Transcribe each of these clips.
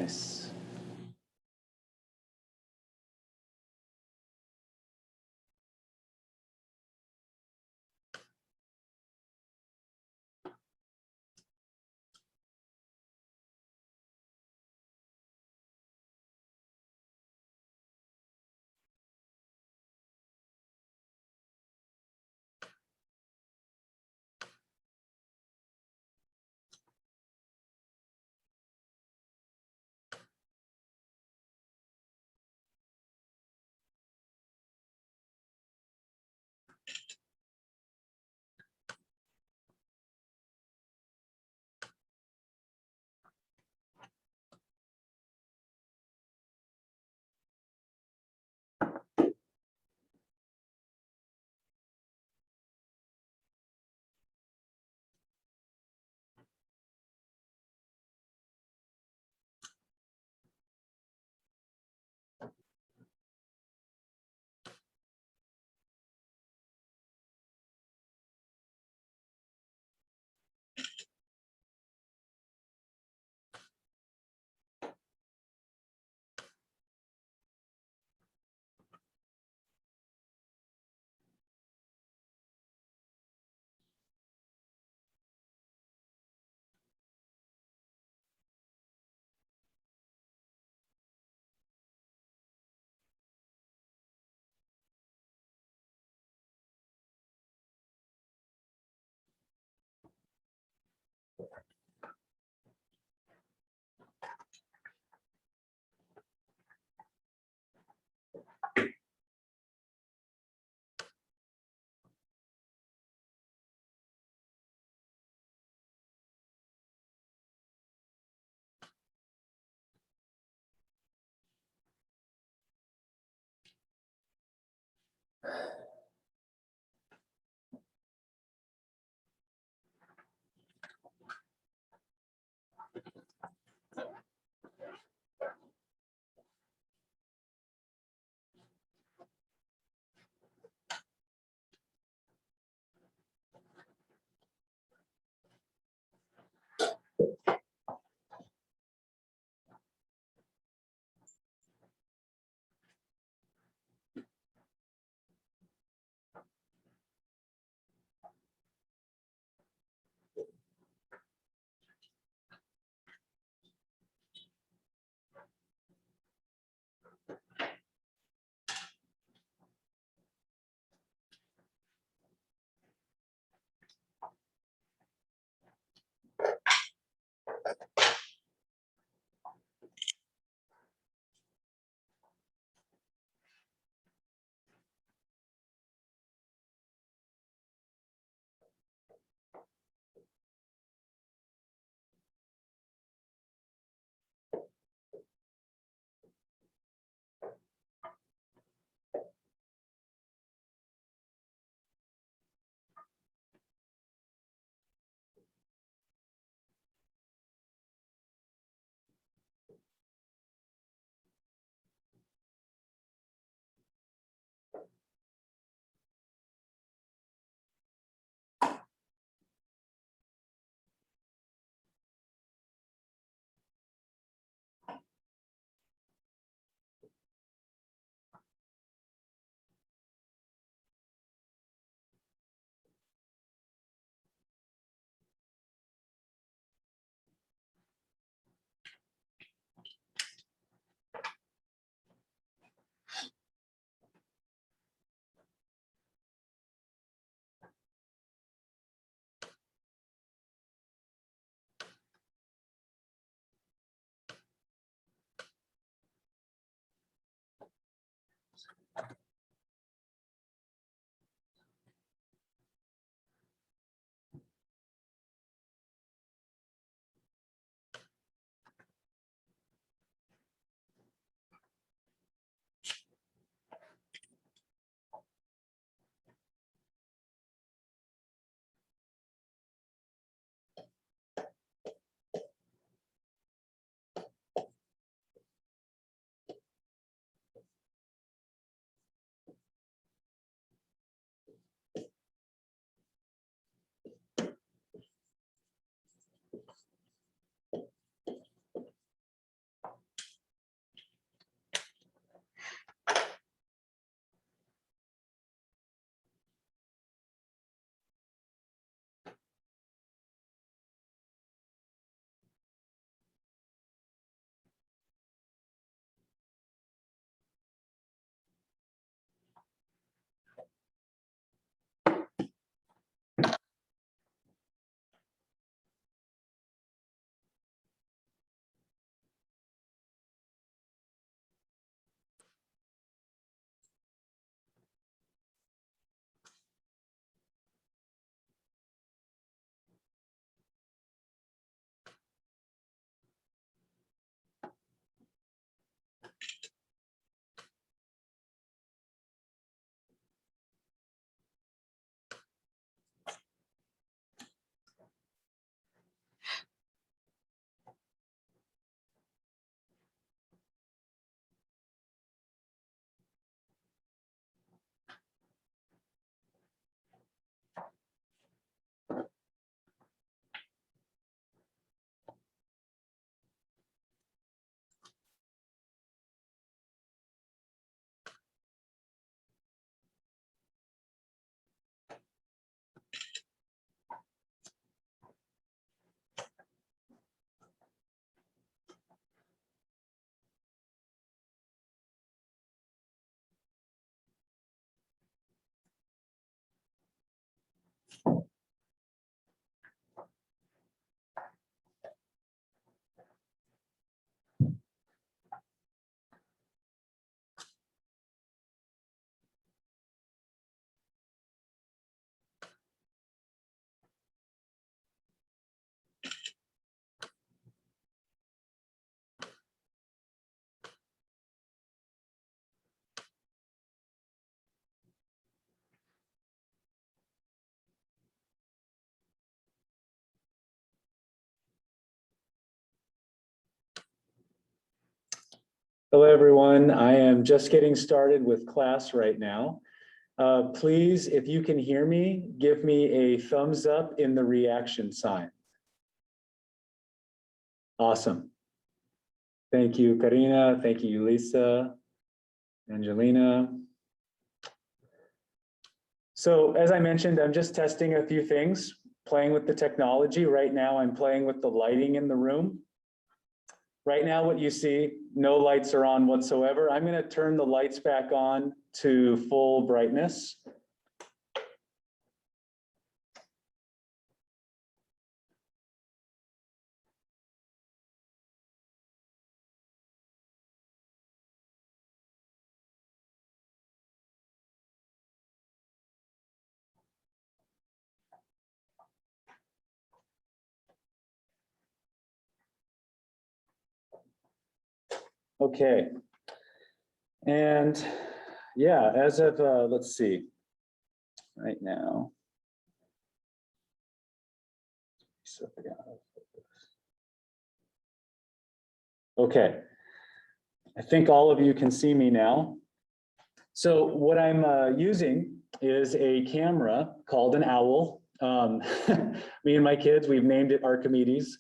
Nice. Hello, everyone. I am just getting started with class right now. Please, if you can hear me, give me a thumbs up in the reaction sign. Awesome. Thank you, Karina. Thank you, Lisa, Angelina. So as I mentioned, I'm just testing a few things, playing with the technology. Right now, I'm playing with the lighting in the room. Right now, what you see, no lights are on whatsoever. I'm going to turn the lights back on to full brightness. Okay. And yeah, as of, let's see, right now. Okay. I think all of you can see me now. So what I'm using is a camera called an owl. Me and my kids, we've named it Archimedes.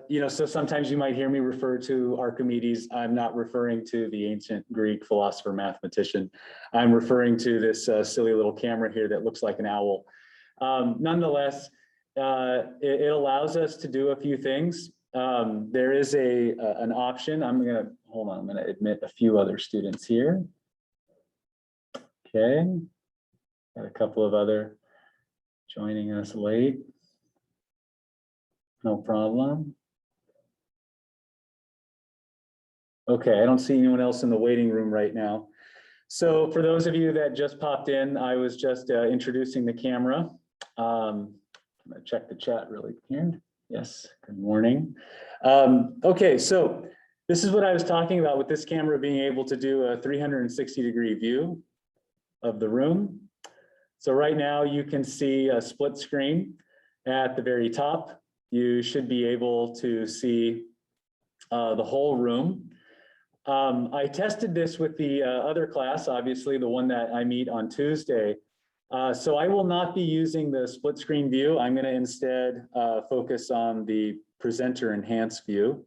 You know, so sometimes you might hear me refer to Archimedes. I'm not referring to the ancient Greek philosopher mathematician. I'm referring to this silly little camera here that looks like an owl. Nonetheless, it allows us to do a few things. There is an option. I'm gonna admit a few other students here. Okay, got a couple of other joining us late. No problem. Okay, I don't see anyone else in the waiting room right now. So for those of you that just popped in, I was just introducing the camera. I'm gonna check the chat really here. Yes, good morning. Okay, so this is what I was talking about with this camera being able to do a 360-degree view of the room. So right now you can see a split screen at the very top. You should be able to see the whole room. I tested this with the other class, obviously the one that I meet on Tuesday. So I will not be using the split screen view. I'm going to instead focus on the presenter enhanced view.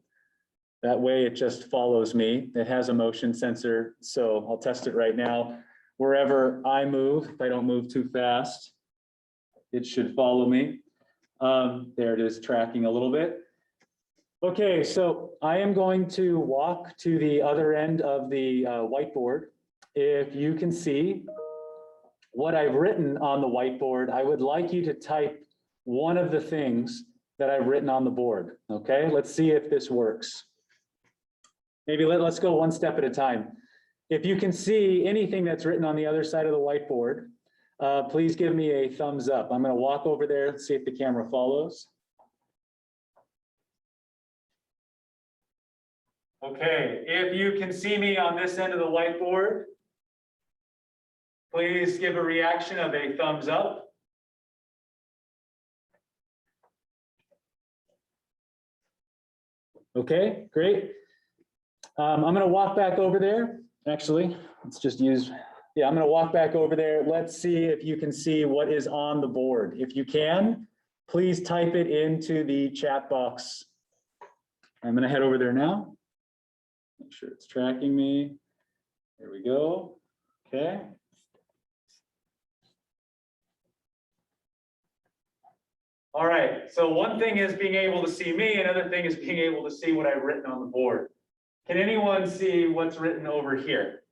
That way it just follows me. It has a motion sensor, so I'll test it right now. Wherever I move, if I don't move too fast, it should follow me. There it is, tracking a little bit. Okay, so I am going to walk to the other end of the whiteboard. If you can see what I've written on the whiteboard, I would like you to type one of the things that I've written on the board. Okay, let's see if this works. Maybe let's go one step at a time. If you can see anything that's written on the other side of the whiteboard, please give me a thumbs up. I'm going to walk over there, see if the camera follows. Okay, if you can see me on this end of the whiteboard, please give a reaction of a thumbs up. Okay, great. I'm going to walk back over there. Actually, let's just use, yeah, I'm going to walk back over there. Let's see if you can see what is on the board. If you can, please type it into the chat box. I'm going to head over there now. Make sure it's tracking me. There we go. Okay. All right, so one thing is being able to see me, another thing is being able to see what I've written on the board. Can anyone see what's written over here?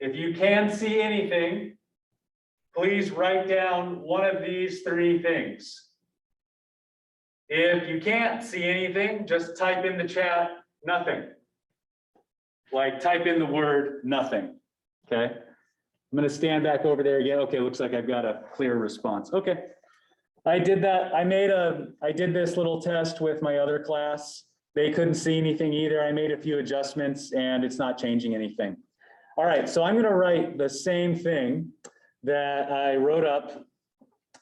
If you can see anything, please write down one of these three things. If you can't see anything, just type in the chat, nothing. Like type in the word nothing, okay? I'm gonna stand back over there again. Okay, looks like I've got a clear response. Okay, I did that. I did this little test with my other class. They couldn't see anything either. I made a few adjustments and it's not changing anything. All right, so I'm gonna write the same thing that I wrote up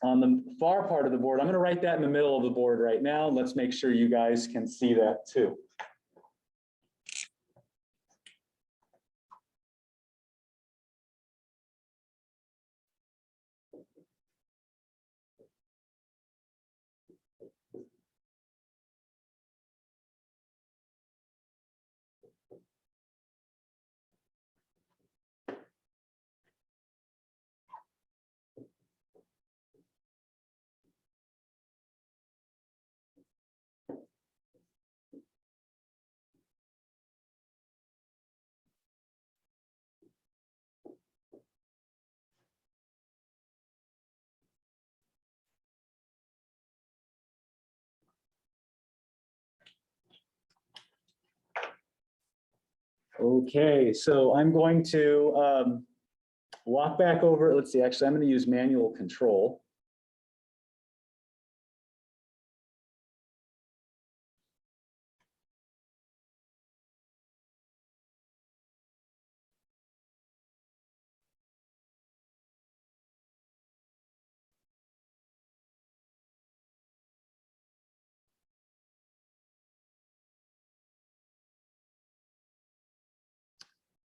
on the far part of the board. I'm gonna write that in the middle of the board right now. Let's make sure you guys can see that too. Okay, so I'm going to walk back over. Let's see, actually, I'm going to use manual control.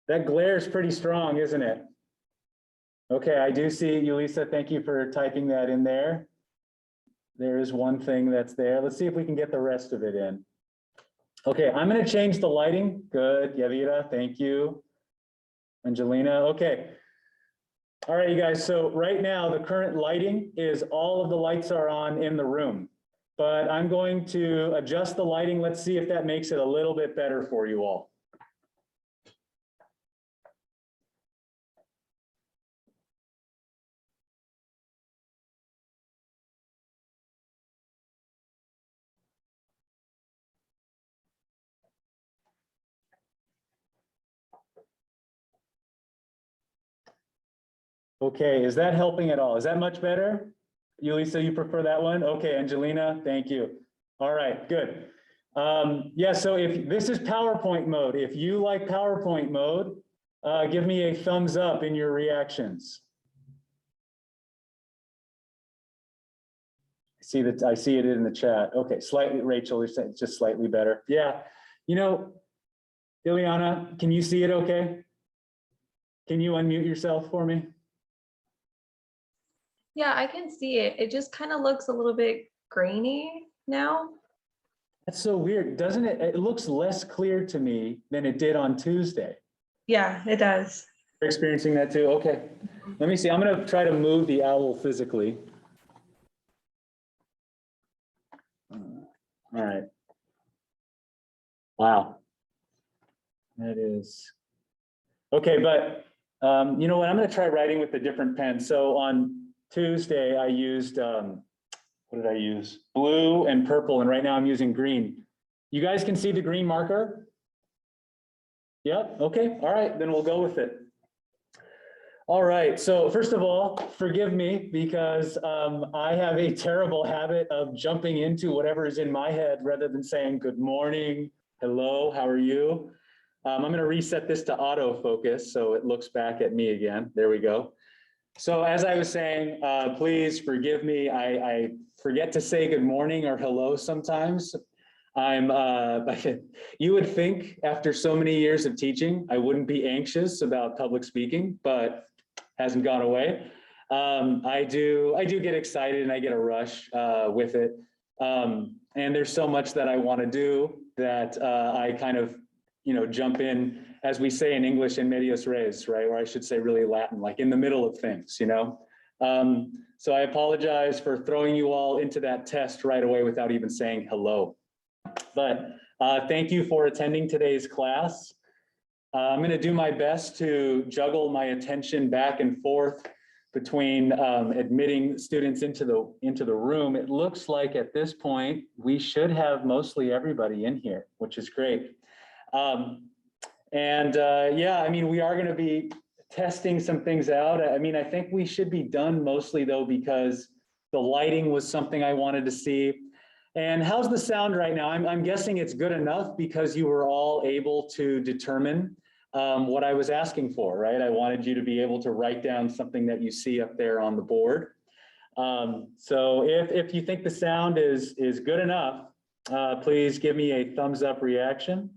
That glare is pretty strong, isn't it? Okay, I do see you, Lisa. Thank you for typing that in there. There is one thing that's there. Let's see if we can get the rest of it in. Okay, I'm going to change the lighting. Good, Yavira, thank you. Angelina, okay. All right, you guys, so right now the current lighting is all of the lights are on in the room, but I'm going to adjust the lighting. Let's see if that makes it a little bit better for you all. Okay, is that helping at all? Is that much better? You, Lisa, you prefer that one? Okay, Angelina, thank you. All right, good. Yeah, so if this is PowerPoint mode, if you like PowerPoint mode, give me a thumbs up in your reactions. I see it in the chat. Okay, slightly, Rachel, it's just slightly better. Yeah, you know, Ileana, can you see it okay? Can you unmute yourself for me? Yeah, I can see it. It just kind of looks a little bit grainy now. That's so weird, doesn't it? It looks less clear to me than it did on Tuesday. Yeah, it does. You're experiencing that too? Okay. Let me see. I'm going to try to move the owl physically. All right. Wow. That is. Okay, but you know what? I'm going to try writing with a different pen. So on Tuesday, I used, what did I use? Blue and purple, and right now I'm using green. You guys can see the green marker? Yep, okay, all right, then we'll go with it. All right, so first of all, forgive me because I have a terrible habit of jumping into whatever is in my head rather than saying good morning, hello, how are you? I'm going to reset this to autofocus so it looks back at me again. There we go. So as I was saying, please forgive me. I forget to say good morning or hello sometimes. You would think after so many years of teaching, I wouldn't be anxious about public speaking, but hasn't gone away. I do get excited and I get a rush with it. And there's so much that I want to do that I kind of, jump in, as we say in English, in medias res, right? Or I should say really Latin, like in the middle of things, So I apologize for throwing you all into that test right away without even saying hello. But thank you for attending today's class. I'm going to do my best to juggle my attention back and forth between admitting students into the room. It looks like at this point, we should have mostly everybody in here, which is great. Yeah, I mean, we are going to be testing some things out. I mean, I think we should be done mostly though, because the lighting was something I wanted to see. And how's the sound right now? I'm guessing it's good enough because you were all able to determine what I was asking for, right? I wanted you to be able to write down something that you see up there on the board. So if you think the sound is good enough, please give me a thumbs up reaction.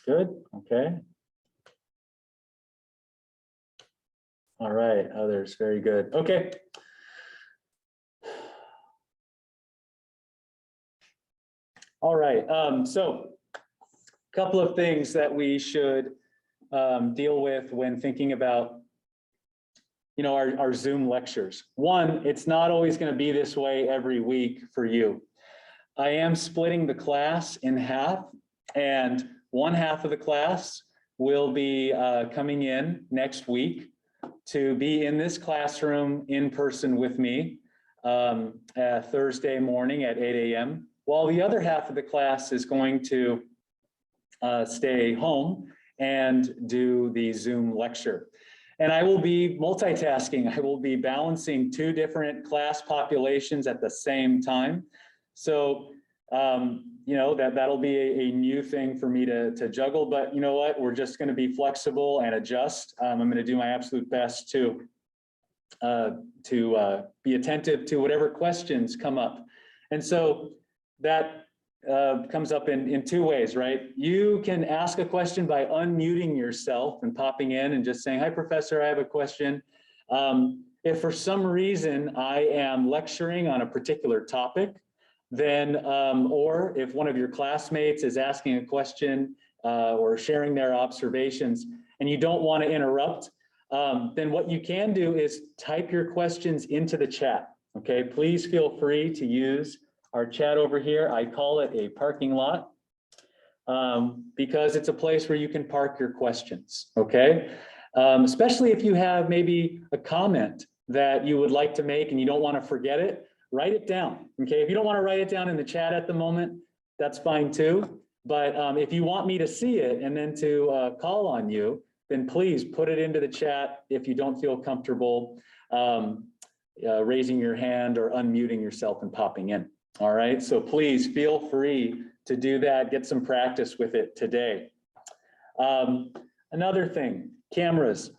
Good, okay. All right, others, very good. Okay. All right, so a couple of things that we should deal with when thinking about, you know, our Zoom lectures. One, it's not always going to be this way every week for you. I am splitting the class in half, and one half of the class will be coming in next week to be in this classroom in person with me Thursday morning at 8 a.m. while the other half of the class is going to stay home and do the Zoom lecture. And I will be multitasking. I will be balancing two different class populations at the same time. So, you know, that'll be a new thing for me to juggle, but you know what? We're just going to be flexible and adjust. I'm going to do my absolute best to be attentive to whatever questions come up. And so that comes up in two ways, right? You can ask a question by unmuting yourself and popping in and just saying, "Hi, Professor, I have a question." If for some reason I am lecturing on a particular topic, then, or if one of your classmates is asking a question or sharing their observations and you don't want to interrupt, then what you can do is type your questions into the chat, okay? Please feel free to use our chat over here. I call it a parking lot because it's a place where you can park your questions, okay? Especially if you have maybe a comment that you would like to make and you don't want to forget it, write it down, okay? If you don't want to write it down in the chat at the moment, that's fine too. But if you want me to see it and then to call on you, then please put it into the chat if you don't feel comfortable raising your hand or unmuting yourself and popping in. All right, so please feel free to do that. Get some practice with it today. Another thing, cameras.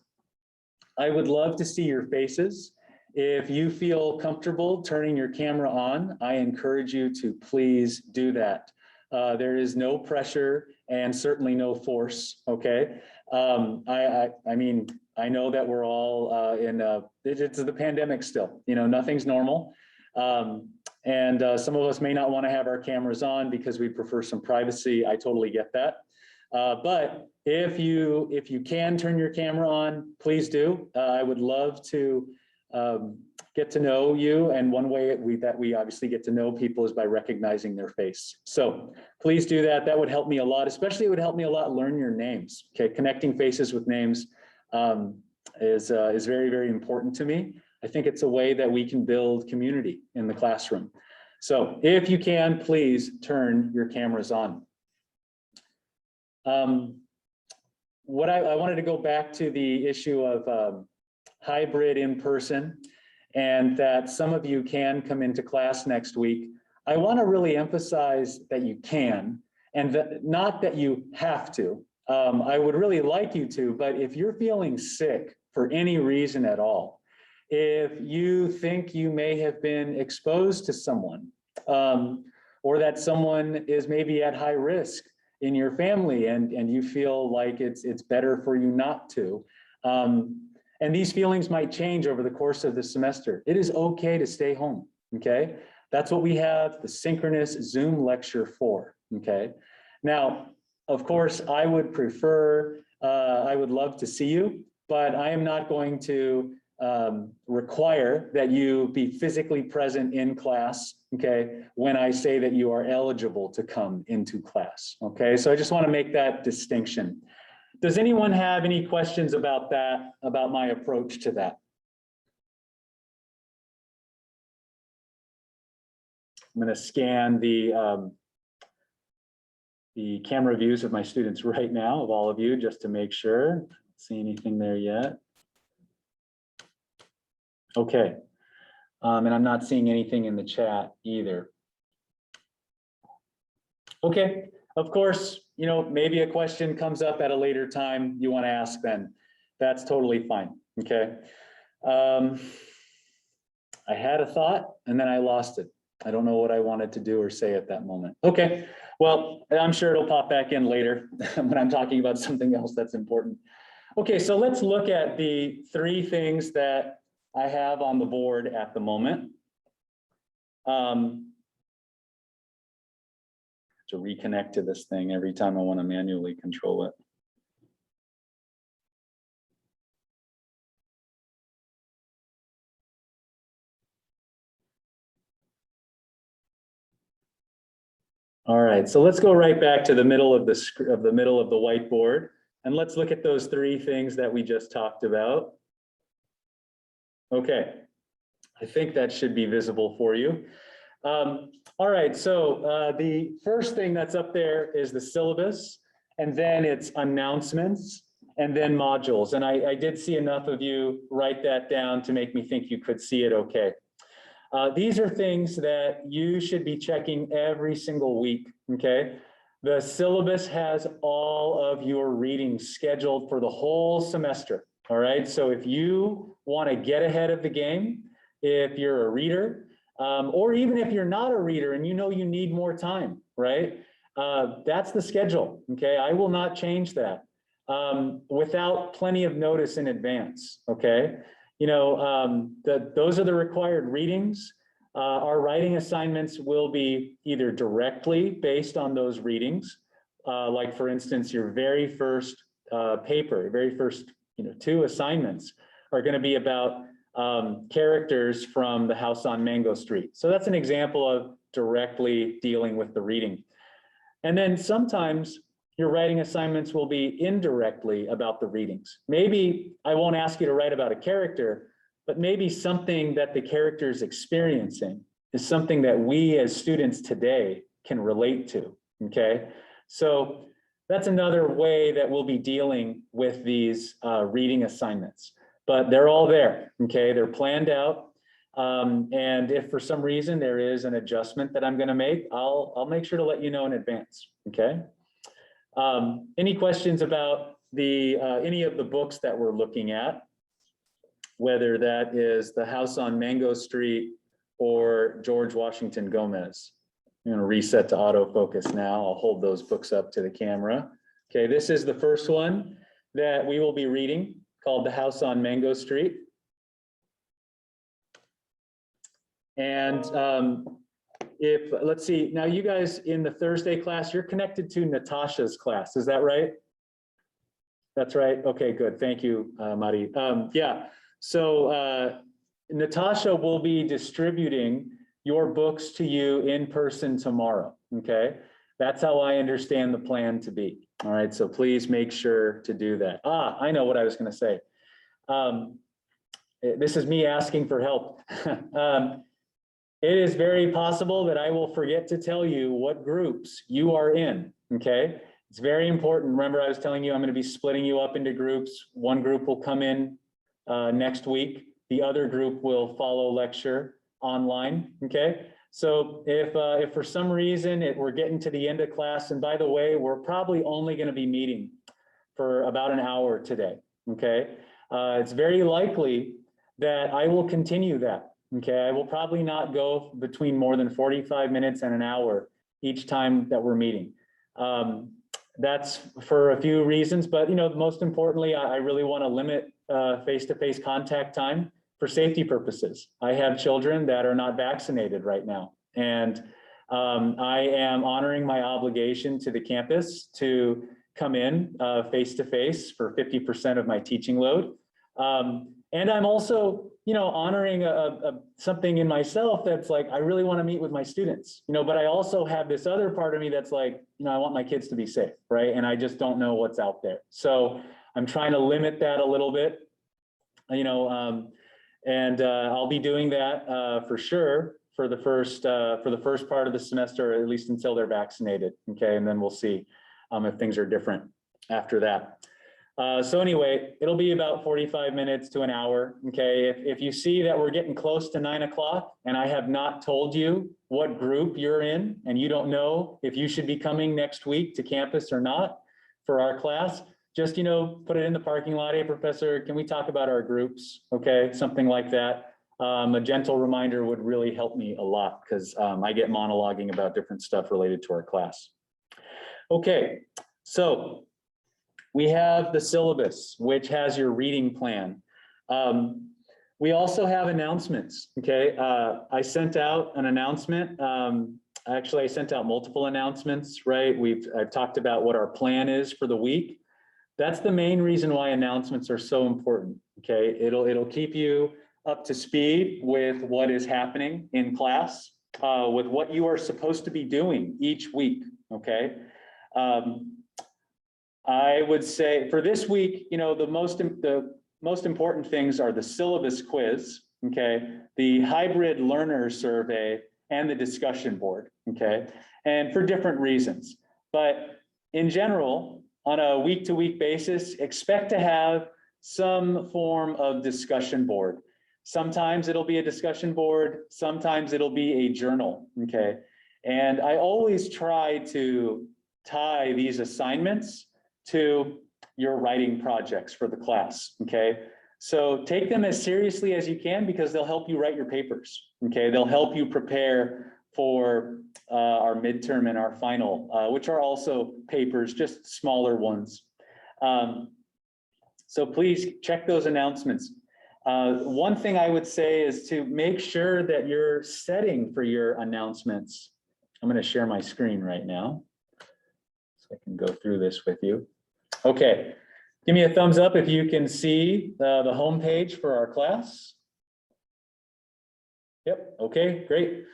I would love to see your faces. If you feel comfortable turning your camera on, I encourage you to please do that. There is no pressure and certainly no force, okay? I mean, I know that we're all it's the pandemic still, you know, nothing's normal. And some of us may not want to have our cameras on because we prefer some privacy. I totally get that. But if you can turn your camera on, please do. I would love to get to know you. And one way that we obviously get to know people is by recognizing their face. So please do that. That would help me a lot. Especially it would help me a lot learn your names. Okay, connecting faces with names is very, very important to me. I think it's a way that we can build community in the classroom. So if you can, please turn your cameras on. What I wanted to go back to the issue of hybrid in person, and that some of you can come into class next week. I want to really emphasize that you can, and that not that you have to. I would really like you to, but if you're feeling sick for any reason at all, if you think you may have been exposed to someone, or that someone is maybe at high risk in your family and you feel like it's better for you not to, and these feelings might change over the course of the semester, it is okay to stay home, okay? That's what we have the synchronous Zoom lecture for, okay? Now, of course, I would prefer, I would love to see you, but I am not going to require that you be physically present in class, okay, when I say that you are eligible to come into class, okay? So I just want to make that distinction. Does anyone have any questions about that, about my approach to that? I'm going to scan the camera views of my students right now, of all of you, just to make sure. Don't see anything there yet. Okay. And I'm not seeing anything in the chat either. Okay, of course, you know, maybe a question comes up at a later time you want to ask then. That's totally fine, okay? I had a thought and then I lost it. I don't know what I wanted to do or say at that moment. Okay, well, I'm sure it'll pop back in later when I'm talking about something else that's important. Okay, so let's look at the 3 things that I have on the board at the moment. To reconnect to this thing every time I want to manually control it. All right, so let's go right back to the middle of the whiteboard, and let's look at those 3 things that we just talked about. Okay, I think that should be visible for you. All right, so the first thing that's up there is the syllabus, and then it's announcements, and then modules. And I did see enough of you write that down to make me think you could see it okay. These are things that you should be checking every single week, okay? The syllabus has all of your readings scheduled for the whole semester, all right? So if you want to get ahead of the game, if you're a reader, or even if you're not a reader and you know you need more time, right? That's the schedule, okay? I will not change that without plenty of notice in advance, okay? You know, those are the required readings. Our writing assignments will be either directly based on those readings, like for instance, your very first paper, your very first 2 assignments are going to be about characters from The House on Mango Street. So that's an example of directly dealing with the reading. And then sometimes your writing assignments will be indirectly about the readings. Maybe I won't ask you to write about a character, but maybe something that the character is experiencing is something that we as students today can relate to, okay? So that's another way that we'll be dealing with these reading assignments. But they're all there, okay? They're planned out. And if for some reason there is an adjustment that I'm gonna make, I'll make sure to let you know in advance, okay? Any questions about any of the books that we're looking at, whether that is The House on Mango Street or George Washington Gomez? I'm gonna reset to autofocus now. I'll hold those books up to the camera. Okay, this is the first one that we will be reading, called The House on Mango Street. And let's see, now you guys in the Thursday class, you're connected to Natasha's class, is that right? That's right, okay, good, thank you, Mari. Yeah, so Natasha will be distributing your books to you in person tomorrow, okay? That's how I understand the plan to be. All right, so please make sure to do that. I know what I was gonna say. This is me asking for help. It is very possible that I will forget to tell you what groups you are in, okay? It's very important. Remember, I was telling you I'm gonna be splitting you up into groups. One group will come in next week. The other group will follow lecture online, okay? So if for some reason we're getting to the end of class, and by the way, we're probably only gonna be meeting for about an hour today, okay? It's very likely that I will continue that, okay? I will probably not go between more than 45 minutes and an hour each time that we're meeting. That's for a few reasons, but most importantly, I really wanna limit face-to-face contact time for safety purposes. I have children that are not vaccinated right now, and I am honoring my obligation to the campus to come in face-to-face for 50% of my teaching load. And I'm also, honoring something in myself that's like, I really want to meet with my students, but I also have this other part of me that's like, I want my kids to be safe, right? And I just don't know what's out there. So I'm trying to limit that a little bit, and I'll be doing that for sure for the first part of the semester, or at least until they're vaccinated. Okay, and then we'll see if things are different after that. So anyway, it'll be about 45 minutes to an hour. Okay, if you see that we're getting close to 9 o'clock and I have not told you what group you're in, and you don't know if you should be coming next week to campus or not for our class, just, put it in the parking lot. Hey, professor, can we talk about our groups? Okay, something like that. A gentle reminder would really help me a lot, because I get monologuing about different stuff related to our class. Okay, so we have the syllabus, which has your reading plan. We also have announcements, okay? I sent out an announcement. Actually, I sent out multiple announcements, right? I've talked about what our plan is for the week. That's the main reason why announcements are so important, okay? It'll keep you up to speed with what is happening in class, with what you are supposed to be doing each week, okay? I would say for this week, the most important things are the syllabus quiz, okay, the hybrid learner survey, and the discussion board, okay, and for different reasons. But in general, on a week-to-week basis, expect to have some form of discussion board. Sometimes it'll be a discussion board, sometimes it'll be a journal, okay? And I always try to tie these assignments to your writing projects for the class, okay? So take them as seriously as you can, because they'll help you write your papers, okay? They'll help you prepare for our midterm and our final, which are also papers, just smaller ones. So please check those announcements. One thing I would say is to make sure that your setting for your announcements. I'm going to share my screen right now, so I can go through this with you. Okay, give me a thumbs up if you can see the home page for our class. Yep, okay, great.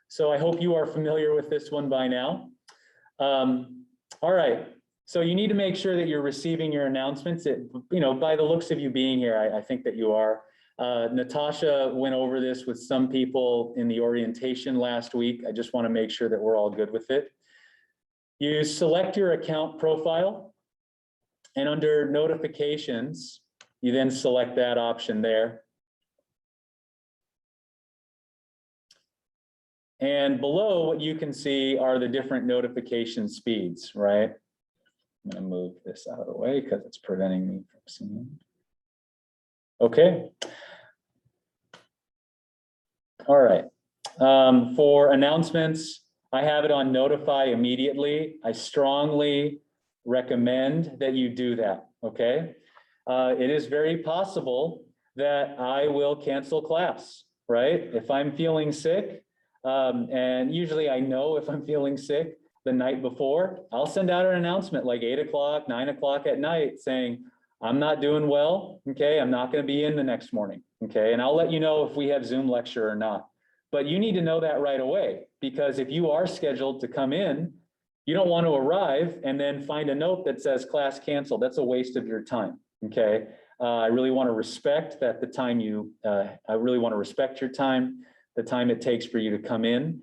So I hope you are familiar with this one by now. All right, so you need to make sure that you're receiving your announcements. By the looks of you being here, I think that you are. Natasha went over this with some people in the orientation last week. I just want to make sure that we're all good with it. You select your account profile, and under notifications, you then select that option there. And below, what you can see are the different notification speeds, right? I'm going to move this out of the way because it's preventing me from seeing. Okay. All right. For announcements, I have it on notify immediately. I strongly recommend that you do that, okay? It is very possible that I will cancel class, right? If I'm feeling sick, and usually I know if I'm feeling sick the night before, I'll send out an announcement like 8 o'clock, 9 o'clock at night saying, I'm not doing well, okay? I'm not gonna be in the next morning, okay? And I'll let you know if we have Zoom lecture or not. But you need to know that right away, because if you are scheduled to come in, you don't want to arrive and then find a note that says class canceled. That's a waste of your time, okay? I really want to respect that I really want to respect your time, the time it takes for you to come in.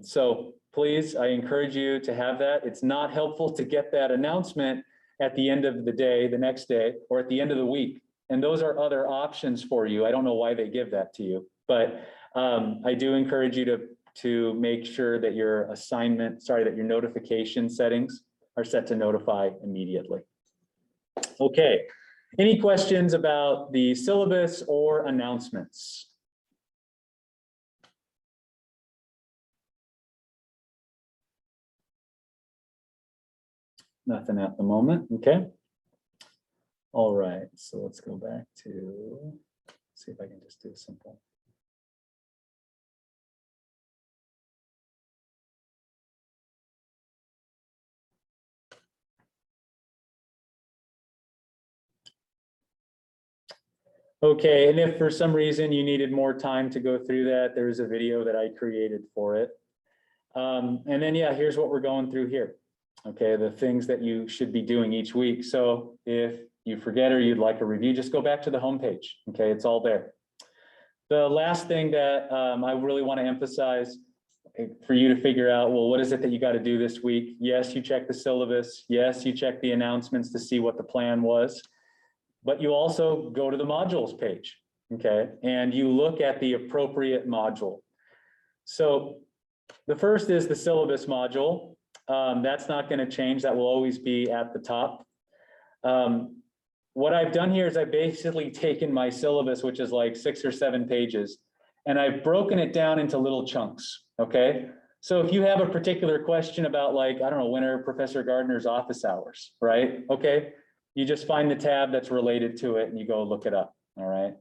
So please, I encourage you to have that. It's not helpful to get that announcement at the end of the day, the next day, or at the end of the week. And those are other options for you. I don't know why they give that to you, but I do encourage you to make sure that your that your notification settings are set to notify immediately. Okay, any questions about the syllabus or announcements? Nothing at the moment, okay. All right, so let's go back to, see if I can just do a simple. Okay, and if for some reason you needed more time to go through that, there's a video that I created for it. And then, yeah, here's what we're going through here. Okay, the things that you should be doing each week. So if you forget or you'd like a review, just go back to the homepage. Okay, it's all there. The last thing that I really want to emphasize for you to figure out, well, what is it that you got to do this week? Yes, you check the syllabus. Yes, you check the announcements to see what the plan was. But you also go to the modules page, okay? And you look at the appropriate module. So the first is the syllabus module. That's not going to change. That will always be at the top. What I've done here is I've basically taken my syllabus, which is like 6 or 7 pages, and I've broken it down into little chunks, okay? So if you have a particular question about, like, I don't know, when are Professor Gardner's office hours, right? Okay, you just find the tab that's related to it and you go look it up, all right?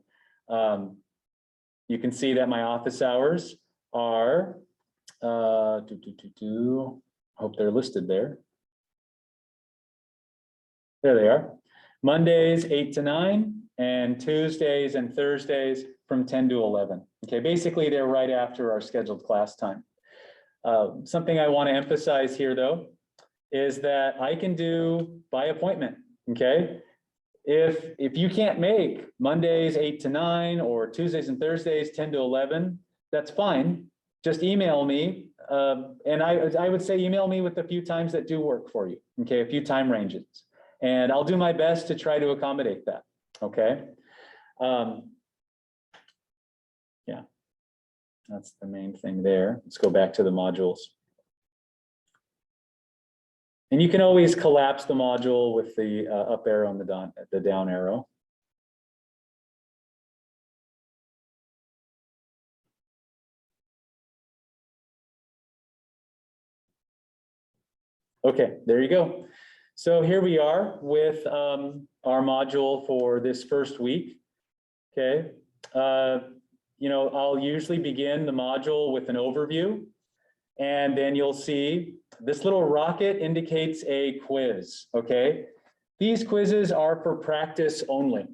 You can see that my office hours are, hope they're listed there. There they are. Mondays 8 to 9 and Tuesdays and Thursdays from 10 to 11. Okay, basically they're right after our scheduled class time. Something I want to emphasize here though is that I can do by appointment. Okay, if you can't make Mondays 8 to 9 or Tuesdays and Thursdays 10 to 11, that's fine. Just email me, and I would say email me with a few times that do work for you. Okay, a few time ranges. And I'll do my best to try to accommodate that, okay? Yeah, that's the main thing there. Let's go back to the modules. And you can always collapse the module with the up arrow and the down arrow. Okay, there you go. So here we are with our module for this first week. Okay, you know, I'll usually begin the module with an overview, and then you'll see this little rocket indicates a quiz. Okay, these quizzes are for practice only.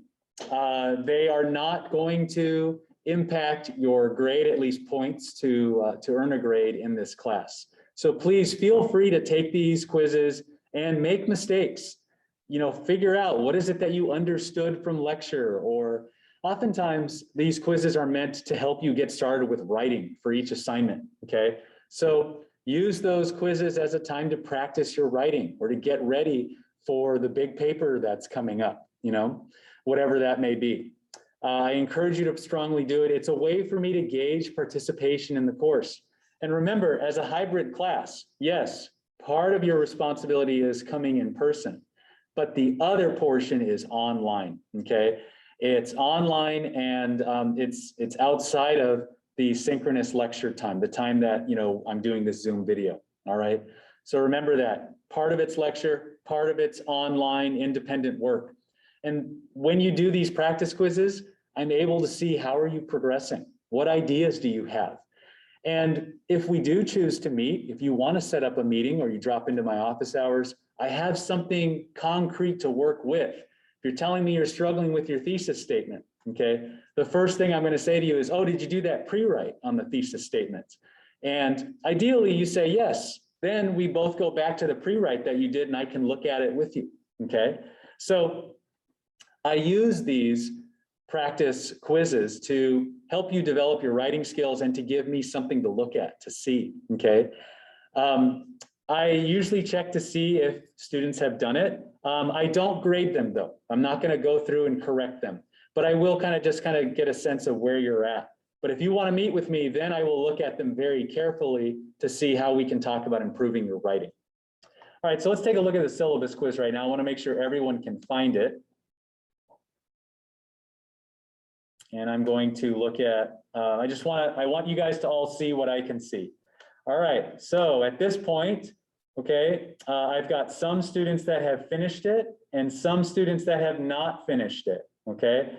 They are not going to impact your grade, at least points to earn a grade in this class. So please feel free to take these quizzes and make mistakes. You know, figure out what is it that you understood from lecture, or oftentimes these quizzes are meant to help you get started with writing for each assignment, okay? So use those quizzes as a time to practice your writing or to get ready for the big paper that's coming up, you know, whatever that may be. I encourage you to strongly do it. It's a way for me to gauge participation in the course. And remember, as a hybrid class, yes, part of your responsibility is coming in person, but the other portion is online, okay? It's online, and it's outside of the synchronous lecture time, the time that, you know, I'm doing this Zoom video, all right? So remember that part of it's lecture, part of it's online independent work. And when you do these practice quizzes, I'm able to see how are you progressing? What ideas do you have? And if we do choose to meet, if you want to set up a meeting or you drop into my office hours, I have something concrete to work with. If you're telling me you're struggling with your thesis statement, okay, the first thing I'm going to say to you is, oh, did you do that pre-write on the thesis statement? And ideally you say yes, then we both go back to the pre-write that you did and I can look at it with you, okay? So I use these practice quizzes to help you develop your writing skills and to give me something to look at, to see, okay? I usually check to see if students have done it. I don't grade them though. I'm not gonna go through and correct them, but I will just get a sense of where you're at. But if you wanna meet with me, then I will look at them very carefully to see how we can talk about improving your writing. All right, so let's take a look at the syllabus quiz right now. I wanna make sure everyone can find it. And I'm going to look at, I want you guys to all see what I can see. All right, so at this point, okay, I've got some students that have finished it and some students that have not finished it, okay?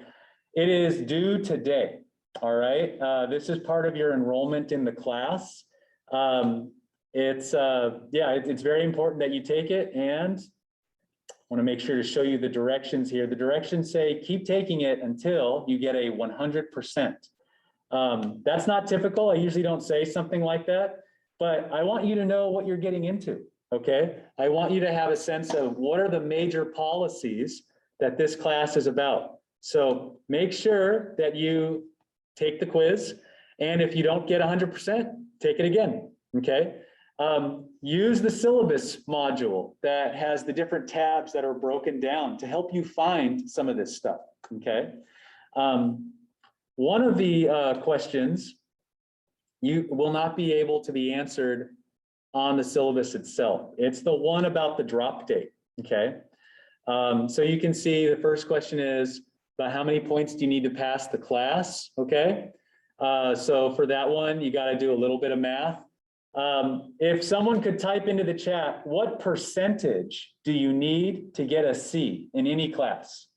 It is due today, all right? This is part of your enrollment in the class. It's very important that you take it, and want to make sure to show you the directions here. The directions say keep taking it until you get a 100%. That's not typical. I usually don't say something like that, but I want you to know what you're getting into, okay? I want you to have a sense of what are the major policies that this class is about. So make sure that you take the quiz, and if you don't get 100%, take it again, okay? Use the syllabus module that has the different tabs that are broken down to help you find some of this stuff, okay? One of the questions you will not be able to be answered on the syllabus itself. It's the one about the drop date, okay? So you can see the first question is about how many points do you need to pass the class, okay? So for that one, you got to do a little bit of math. If someone could type into the chat, what percentage do you need to get a C in any class?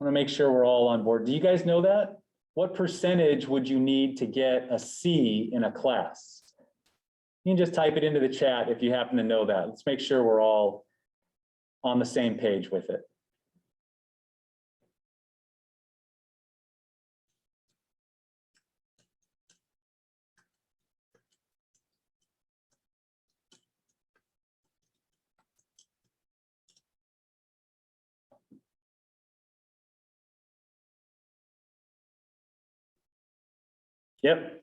I want to make sure we're all on board. Do you guys know that? What percentage would you need to get a C in a class? You can just type it into the chat if you happen to know that. Let's make sure we're all on the same page with it. Yep,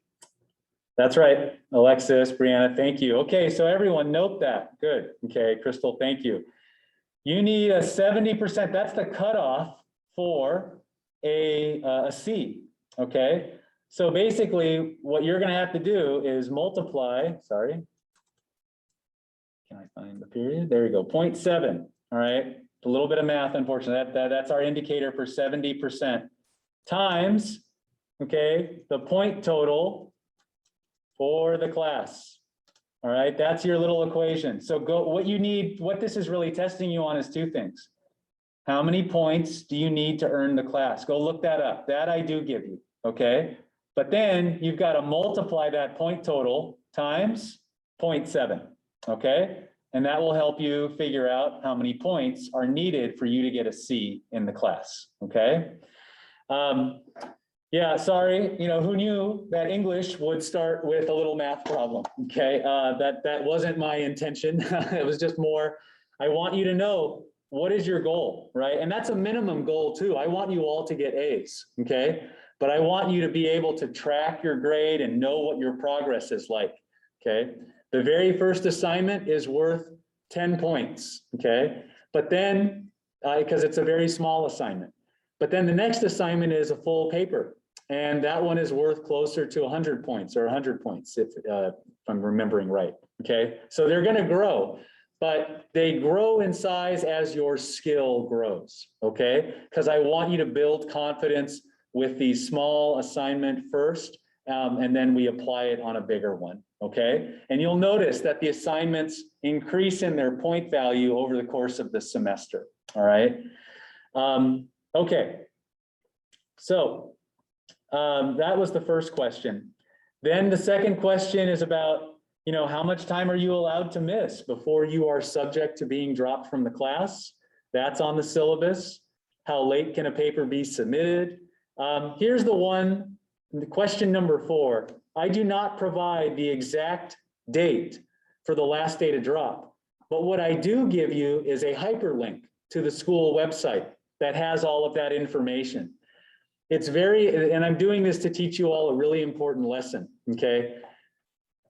that's right, Alexis, Brianna, thank you. Okay, so everyone note that, good. Okay, Crystal, thank you. You need a 70%, that's the cutoff for a C, okay? So basically what you're gonna have to do is multiply, sorry. Can I find the period? There you go, 0.7, all right? A little bit of math, unfortunately, that's our indicator for 70%, times, okay, the point total for the class. All right, that's your little equation. So what you need, what this is really testing you on is two things. How many points do you need to earn the class? Go look that up. That I do give you, okay? But then you've got to multiply that point total times 0.7, okay? And that will help you figure out how many points are needed for you to get a C in the class, okay? Yeah, sorry, who knew that English would start with a little math problem, okay? That wasn't my intention. It was just more, I want you to know what is your goal, right? And that's a minimum goal too. I want you all to get A's, okay? But I want you to be able to track your grade and know what your progress is like, okay? The very first assignment is worth 10 points, okay? But then, because it's a very small assignment. But then the next assignment is a full paper. And that one is worth closer to 100 points or 100 points, if I'm remembering right, okay? So they're gonna grow, but they grow in size as your skill grows, okay? Because I want you to build confidence with the small assignment first, and then we apply it on a bigger one, okay? And you'll notice that the assignments increase in their point value over the course of the semester, all right? Okay, so that was the first question. Then the second question is about, how much time are you allowed to miss before you are subject to being dropped from the class? That's on the syllabus. How late can a paper be submitted? Here's the question number 4. I do not provide the exact date for the last day to drop, but what I do give you is a hyperlink to the school website that has all of that information. It's and I'm doing this to teach you all a really important lesson, okay?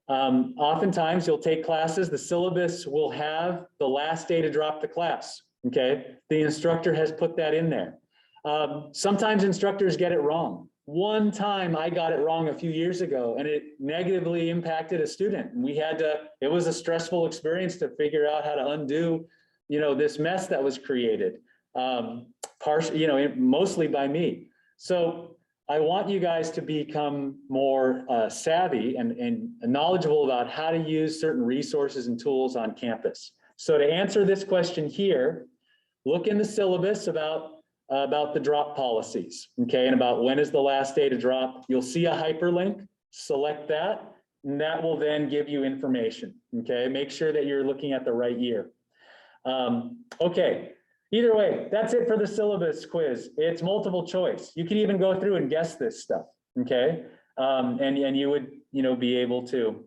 Oftentimes you'll take classes, the syllabus will have the last day to drop the class, okay? The instructor has put that in there. Sometimes instructors get it wrong. One time I got it wrong a few years ago and it negatively impacted a student. And it was a stressful experience to figure out how to undo, this mess that was created, mostly by me. So I want you guys to become more savvy and knowledgeable about how to use certain resources and tools on campus. So to answer this question here, look in the syllabus about the drop policies, okay, and about when is the last day to drop. You'll see a hyperlink, select that, and that will then give you information, okay? Make sure that you're looking at the right year. Okay, Either way, that's it for the syllabus quiz. It's multiple choice. You can even go through and guess this stuff, okay? And you would, be able to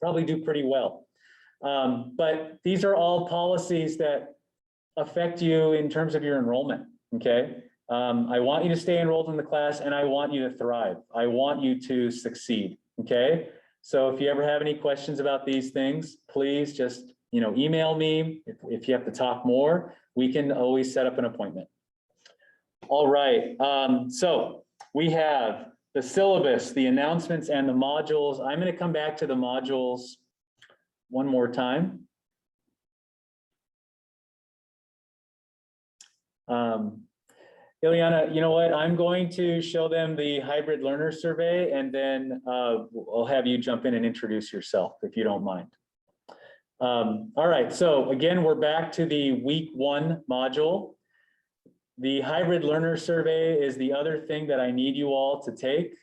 probably do pretty well. But these are all policies that affect you in terms of your enrollment, okay? I want you to stay enrolled in the class and I want you to thrive. I want you to succeed, okay? So if you ever have any questions about these things, please just, email me. If you have to talk more, we can always set up an appointment. All right, so we have the syllabus, the announcements, and the modules. I'm going to come back to the modules one more time. Ileana, you know what? I'm going to show them the hybrid learner survey, and then I'll have you jump in and introduce yourself if you don't mind. All right, so again, we're back to the week 1 module. The hybrid learner survey is the other thing that I need you all to take.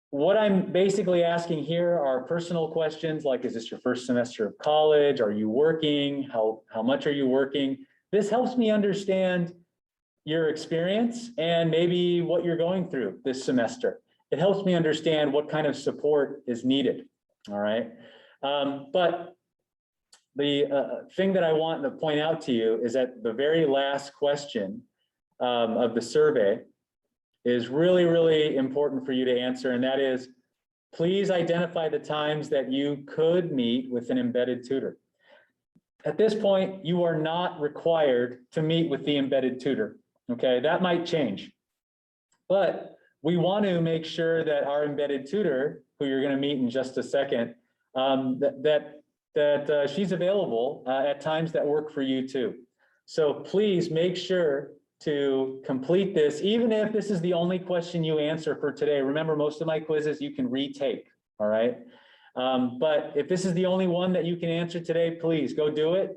What I'm basically asking here are personal questions like, is this your first semester of college? Are you working? How much are you working? This helps me understand your experience and maybe what you're going through this semester. It helps me understand what kind of support is needed, all right? But the thing that I want to point out to you is that the very last question of the survey is really, really important for you to answer, and that is, please identify the times that you could meet with an embedded tutor. At this point, you are not required to meet with the embedded tutor, okay? That might change, but we want to make sure that our embedded tutor, who you're gonna meet in just a second, that she's available at times that work for you too. So please make sure to complete this, even if this is the only question you answer for today. Remember, most of my quizzes you can retake, all right? But if this is the only one that you can answer today, please go do it.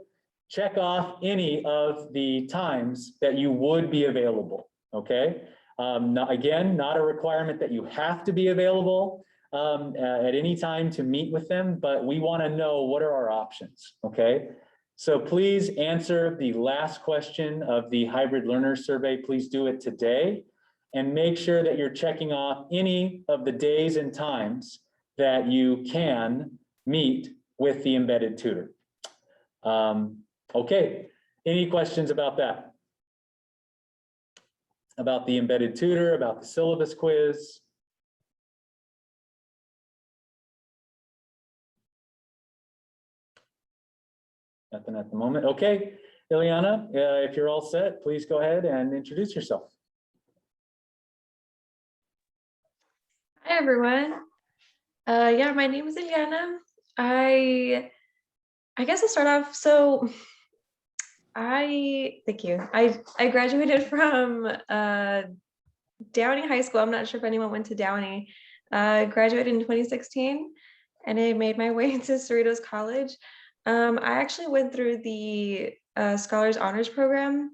Check off any of the times that you would be available, okay? Again, not a requirement that you have to be available at any time to meet with them, but we want to know what are our options, okay? So please answer the last question of the hybrid learner survey. Please do it today and make sure that you're checking off any of the days and times that you can meet with the embedded tutor. Okay, any questions about that? About the embedded tutor, about the syllabus quiz? Nothing at the moment. Okay, Ileana, if you're all set, please go ahead and introduce yourself. Hi, everyone. Yeah, my name is Ileana. I guess I'll start off. So thank you. I graduated from Downey High School. I'm not sure if anyone went to Downey. Graduated in 2016, and I made my way into Cerritos College. I actually went through the Scholars Honors Program,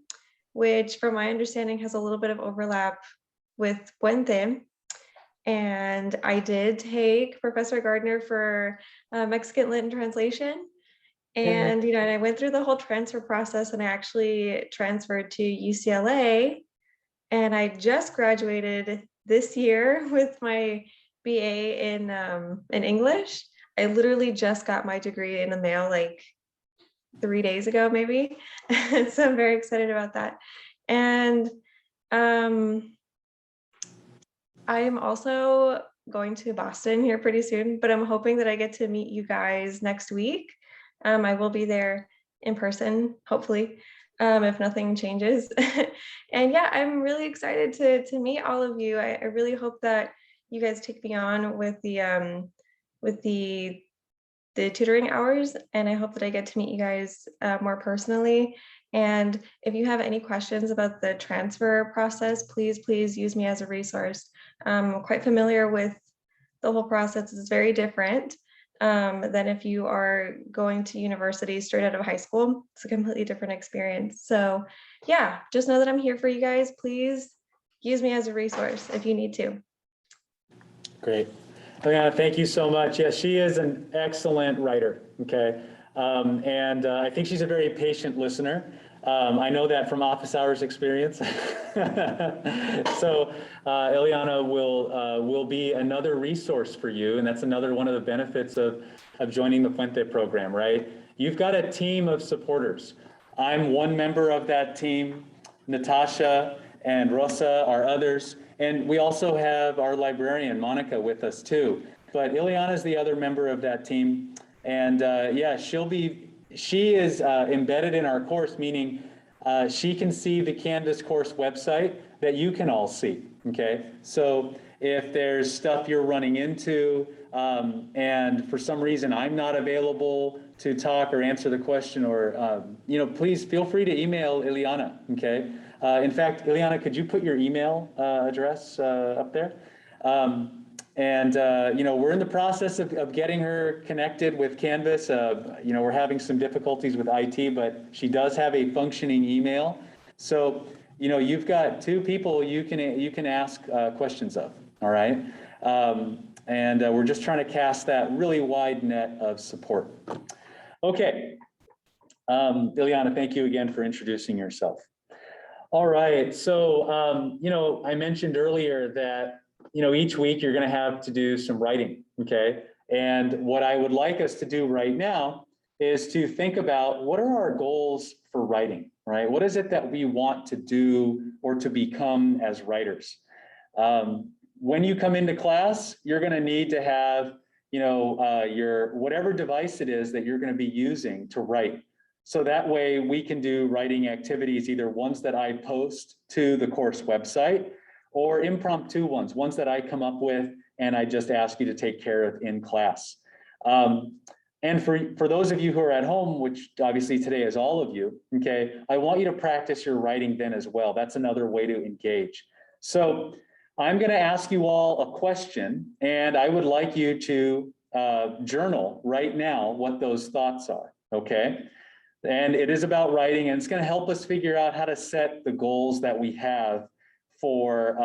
which from my understanding has a little bit of overlap with Puente. And I did take Professor Gardner for Mexican Lit and Translation. And, and I went through the whole transfer process, and I actually transferred to UCLA. And I just graduated this year with my BA in English. I literally just got my degree in the mail like 3 days ago, maybe. So I'm very excited about that. And I am also going to Boston here pretty soon, but I'm hoping that I get to meet you guys next week. I will be there in person, hopefully, if nothing changes. And yeah, I'm really excited to meet all of you. I really hope that you guys take me on with the tutoring hours, and I hope that I get to meet you guys more personally. And if you have any questions about the transfer process, please use me as a resource. I'm quite familiar with the whole process. It's very different than if you are going to university straight out of high school. It's a completely different experience. So yeah, just know that I'm here for you guys. Please use me as a resource if you need to. Great. Ileana, thank you so much. Yes, she is an excellent writer, okay? And I think she's a very patient listener. I know that from office hours experience. So Ileana will be another resource for you, and that's another one of the benefits of joining the Puente program, right? You've got a team of supporters. I'm one member of that team. Natasha and Rosa are others, and we also have our librarian, Monica, with us too. But Ileana is the other member of that team, and yeah, she is embedded in our course, meaning she can see the Canvas course website that you can all see, okay? So if there's stuff you're running into and for some reason I'm not available to talk or answer the question, or you know, please feel free to email Ileana, okay? In fact, Ileana, could you put your email address up there? You know, we're in the process of getting her connected with Canvas. You know, we're having some difficulties with IT, but she does have a functioning email. So, you know, you've got two people you can ask questions of, all right? We're just trying to cast that really wide net of support. Okay, Ileana, thank you again for introducing yourself. All right, so, you know, I mentioned earlier that, you know, each week you're gonna have to do some writing, okay? And what I would like us to do right now is to think about what are our goals for writing, right? What is it that we want to do or to become as writers? When you come into class, you're gonna need to have, you know, your whatever device it is that you're gonna be using to write. So that way we can do writing activities, either ones that I post to the course website or impromptu ones that I come up with and I just ask you to take care of in class. And for those of you who are at home, which obviously today is all of you, okay, I want you to practice your writing then as well. That's another way to engage. So I'm gonna ask you all a question and I would like you to journal right now what those thoughts are, okay? And it is about writing, and it's going to help us figure out how to set the goals that we have for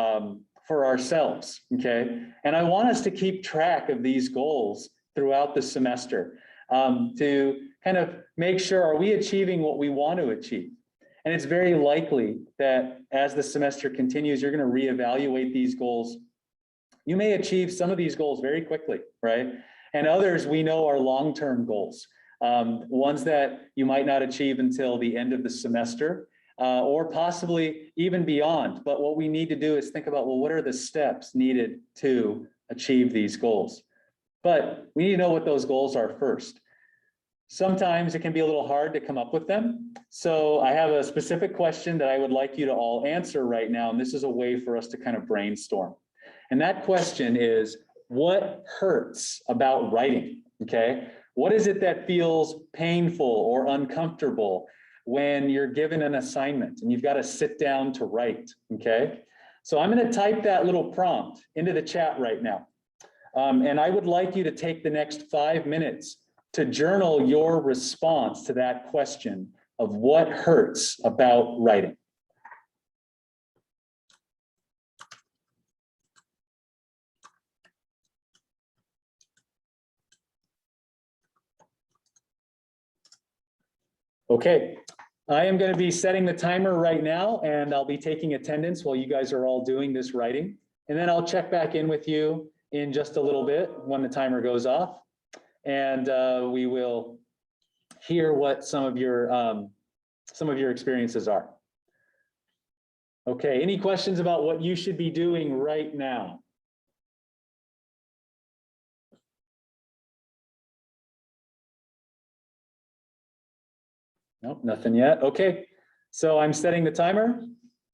ourselves, okay? And I want us to keep track of these goals throughout the semester to kind of make sure, are we achieving what we want to achieve? And it's very likely that as the semester continues, you're going to reevaluate these goals. You may achieve some of these goals very quickly, right? And others we know are long-term goals. Ones that you might not achieve until the end of the semester or possibly even beyond. But what we need to do is think about, well, what are the steps needed to achieve these goals? But we need to know what those goals are first. Sometimes it can be a little hard to come up with them. So I have a specific question that I would like you to all answer right now. And this is a way for us to kind of brainstorm. And that question is, what hurts about writing, okay? What is it that feels painful or uncomfortable when you're given an assignment and you've got to sit down to write, okay? So I'm going to type that little prompt into the chat right now. And I would like you to take the next 5 minutes to journal your response to that question of what hurts about writing. Okay, I am going to be setting the timer right now, and I'll be taking attendance while you guys are all doing this writing. And then I'll check back in with you in just a little bit when the timer goes off. And we will hear what some of your experiences are. Okay, any questions about what you should be doing right now? Nope, nothing yet. Okay, so I'm setting the timer.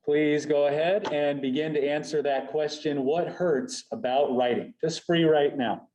Please go ahead and begin to answer that question. What hurts about writing? Just free right now.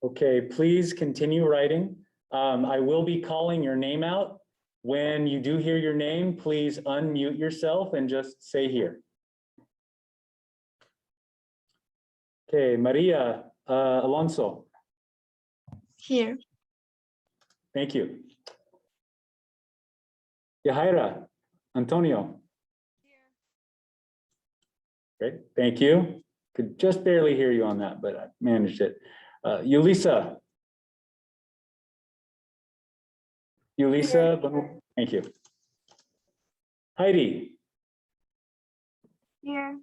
Okay, please continue writing. I will be calling your name out. When you do hear your name, please unmute yourself and just say here. Okay, Maria Alonso. Here. Thank you. Yahaira Antonio. Great, thank you. Could just barely hear you on that, but I managed it. Yulisa. Yulisa, thank you. Heidi. Here.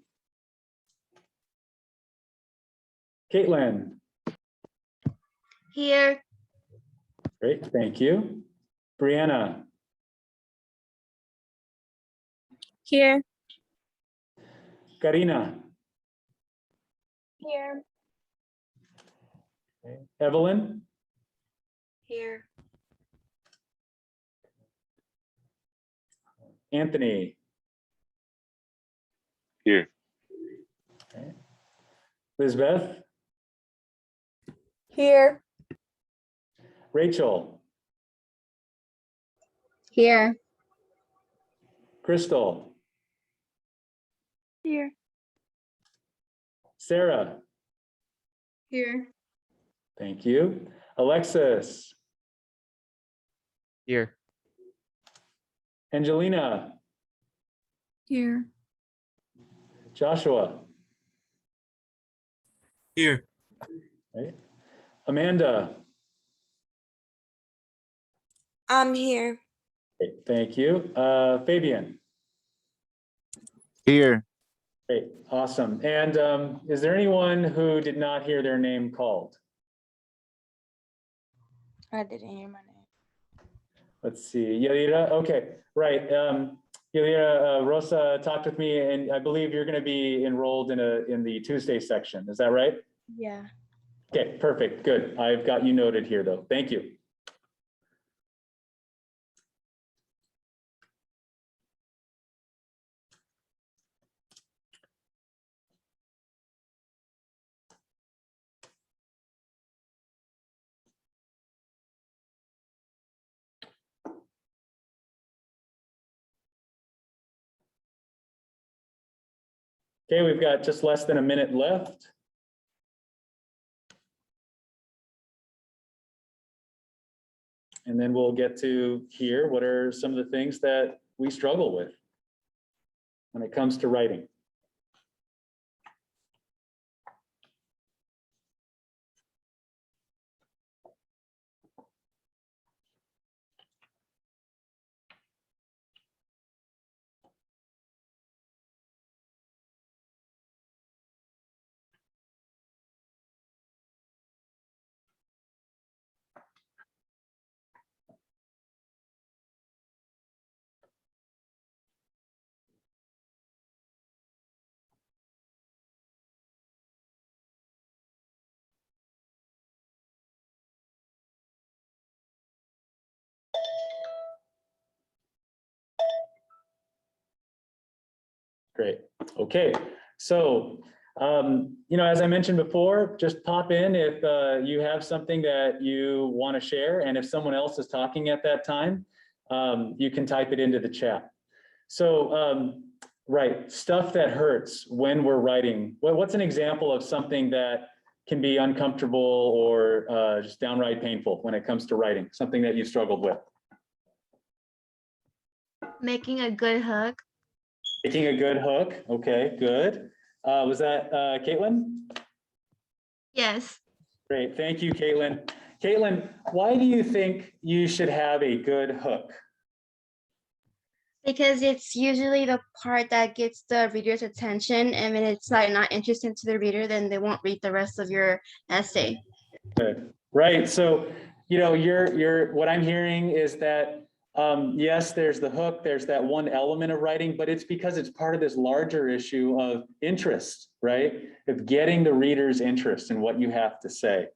Caitlin. Here. Great, thank you. Brianna. Here. Karina. Here. Okay. Evelyn. Here. Anthony. Here. Okay. Lisbeth. Here. Rachel. Here. Crystal. Here. Sarah. Here. Thank you. Alexis. Here. Angelina. Here. Joshua. Here. Right. Amanda. I'm here. Great, thank you. Fabian. Here. Great, awesome. And is there anyone who did not hear their name called? I didn't hear my name. Let's see, Yadira, okay, right. Yadira, Rosa talked with me and I believe you're gonna be enrolled in the Tuesday section, is that right? Yeah. Okay, perfect, good. I've got you noted here though, thank you. Okay, we've got just less than a minute left. And then we'll get to hear what are some of the things that we struggle with when it comes to writing. Great. Okay. So, as I mentioned before, just pop in if you have something that you want to share. And if someone else is talking at that time, you can type it into the chat. So, right, stuff that hurts when we're writing. What's an example of something that can be uncomfortable or just downright painful when it comes to writing? Something that you struggled with? Making a good hook. Making a good hook. Okay, good. Was that Caitlin? Yes. Great, thank you, Caitlin. Caitlin, why do you think you should have a good hook? Because it's usually the part that gets the reader's attention, and when it's like not interesting to the reader, then they won't read the rest of your essay. Good. Right, so what I'm hearing is that yes, there's the hook, there's that one element of writing, but it's because it's part of this larger issue of interest, right? Of getting the reader's interest in what you have to say.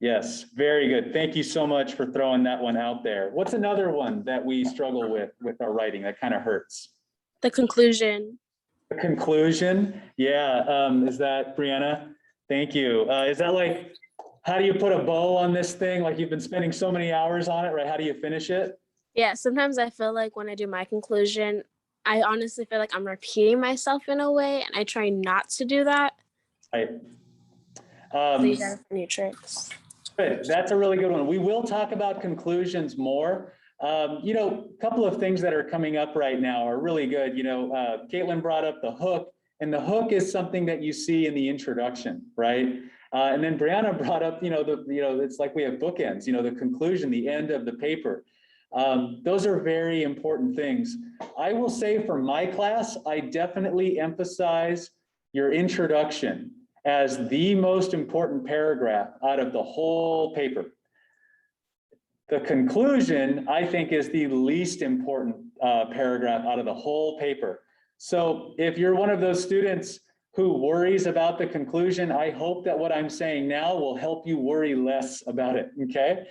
Yes, very good. Thank you so much for throwing that one out there. What's another one that we struggle with our writing that kind of hurts? The conclusion. The conclusion, yeah. Is that Brianna? Thank you. Is that like, how do you put a bow on this thing? Like you've been spending so many hours on it, right? How do you finish it? Yeah, sometimes I feel like when I do my conclusion, I honestly feel like I'm repeating myself in a way, and I try not to do that. Right. So you got new tricks. Good. That's a really good one. We will talk about conclusions more. You know, a couple of things that are coming up right now are really good. You know, Caitlin brought up the hook, and the hook is something that you see in the introduction, right? And then Brianna brought up, it's like we have bookends, the conclusion, the end of the paper. Those are very important things. I will say for my class, I definitely emphasize your introduction as the most important paragraph out of the whole paper. The conclusion, I think, is the least important paragraph out of the whole paper. So if you're one of those students who worries about the conclusion, I hope that what I'm saying now will help you worry less about it, okay?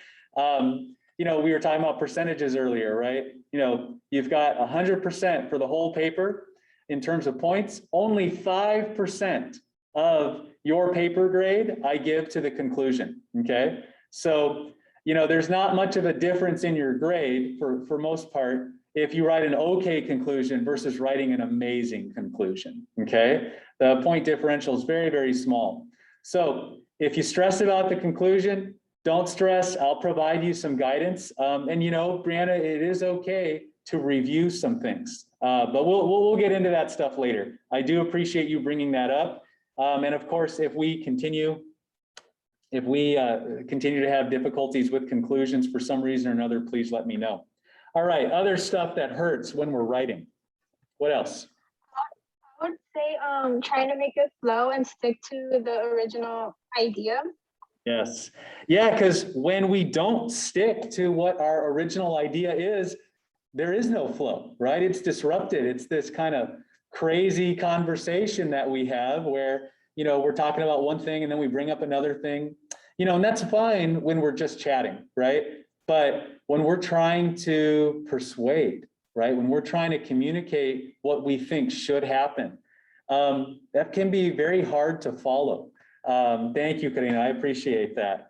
We were talking about percentages earlier, right? You've got 100% for the whole paper in terms of points. Only 5% of your paper grade I give to the conclusion, okay? So, there's not much of a difference in your grade for most part if you write an okay conclusion versus writing an amazing conclusion, okay? The point differential is very, very small. So if you stress about the conclusion, don't stress. I'll provide you some guidance. And Brianna, it is okay to review some things, but we'll get into that stuff later. I do appreciate you bringing that up. And of course, if we continue to have difficulties with conclusions for some reason or another, please let me know. All right, other stuff that hurts when we're writing. What else? I would say trying to make it flow and stick to the original idea. Yes. Yeah, because when we don't stick to what our original idea is, there is no flow, right? It's disrupted. It's this kind of crazy conversation that we have where, we're talking about one thing and then we bring up another thing, and that's fine when we're just chatting, right? But when we're trying to persuade, right? When we're trying to communicate what we think should happen, that can be very hard to follow. Thank you, Karina. I appreciate that.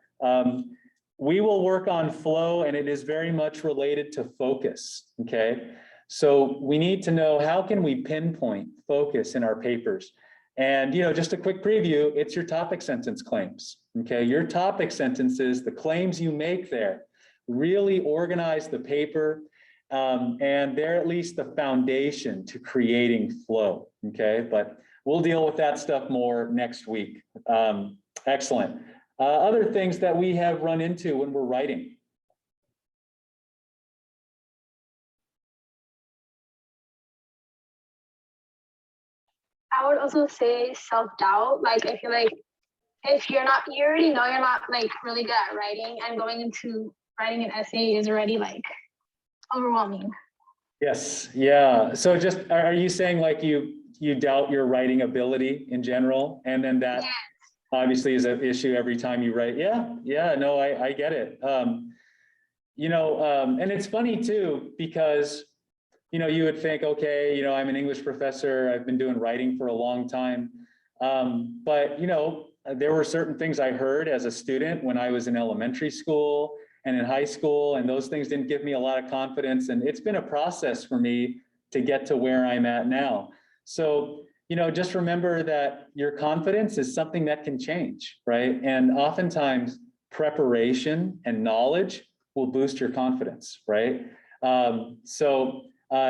We will work on flow, and it is very much related to focus, okay? So we need to know, how can we pinpoint focus in our papers? And, just a quick preview, it's your topic sentence claims, okay? Your topic sentences, the claims you make there, really organize the paper, and they're at least the foundation to creating flow, okay? But we'll deal with that stuff more next week. Excellent. Other things that we have run into when we're writing. I would also say self-doubt. Like, I feel like if you already know you're not like really good at writing, and going into writing an essay is already like overwhelming. Yes, yeah. So are you saying like you doubt your writing ability in general? And then that obviously is an issue every time you write. Yeah, no, I get it. And it's funny too, because you would think, okay, I'm an English professor, I've been doing writing for a long time. But there were certain things I heard as a student when I was in elementary school and in high school, and those things didn't give me a lot of confidence. And it's been a process for me to get to where I'm at now. So, just remember that your confidence is something that can change, right? And oftentimes preparation and knowledge will boost your confidence, right?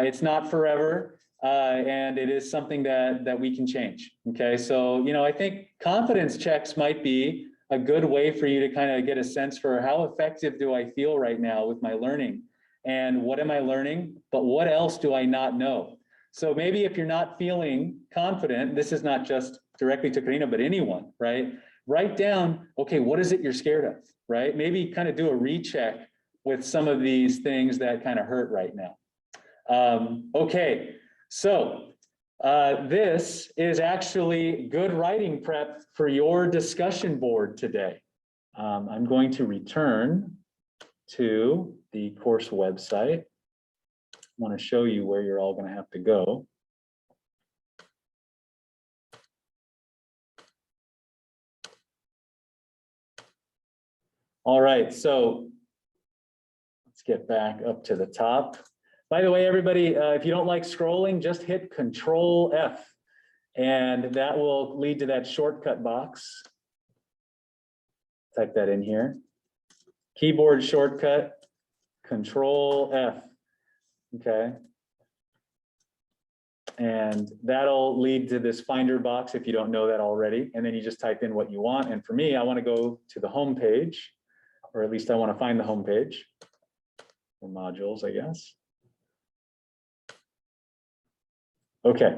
It's not forever, and it is something that we can change, okay? So, I think confidence checks might be a good way for you to kind of get a sense for how effective do I feel right now with my learning, and what am I learning, but what else do I not know? So maybe if you're not feeling confident, this is not just directly to Karina, but anyone, right? Write down, okay, what is it you're scared of, right? Maybe kind of do a recheck with some of these things that kind of hurt right now. Okay, so this is actually good writing prep for your discussion board today. I'm going to return to the course website. I want to show you where you're all going to have to go. All right, so let's get back up to the top. By the way, everybody, if you don't like scrolling, just hit Control F, and that will lead to that shortcut box. Type that in here. Keyboard shortcut, Control F. Okay. And that'll lead to this Finder box if you don't know that already. And then you just type in what you want. And for me, I want to go to the home page, or at least I want to find the home page for modules, I guess. Okay.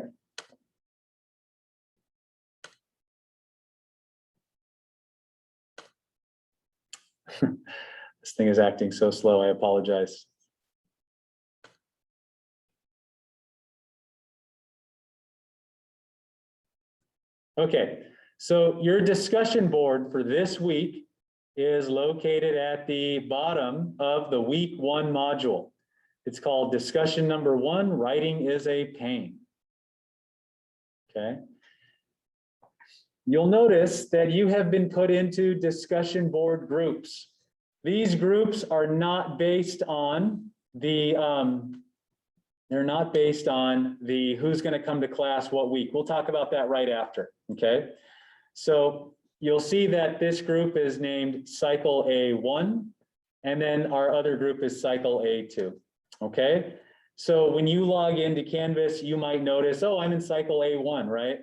This thing is acting so slow, I apologize. Okay, so your discussion board for this week is located at the bottom of the week 1 module. It's called discussion number 1, writing is a pain. Okay. You'll notice that you have been put into discussion board groups. These groups are not based on the, they're not based on the who's going to come to class what week. We'll talk about that right after, okay? So you'll see that this group is named Cycle A1, and then our other group is Cycle A2, okay? So when you log into Canvas, you might notice, oh, I'm in Cycle A1, right?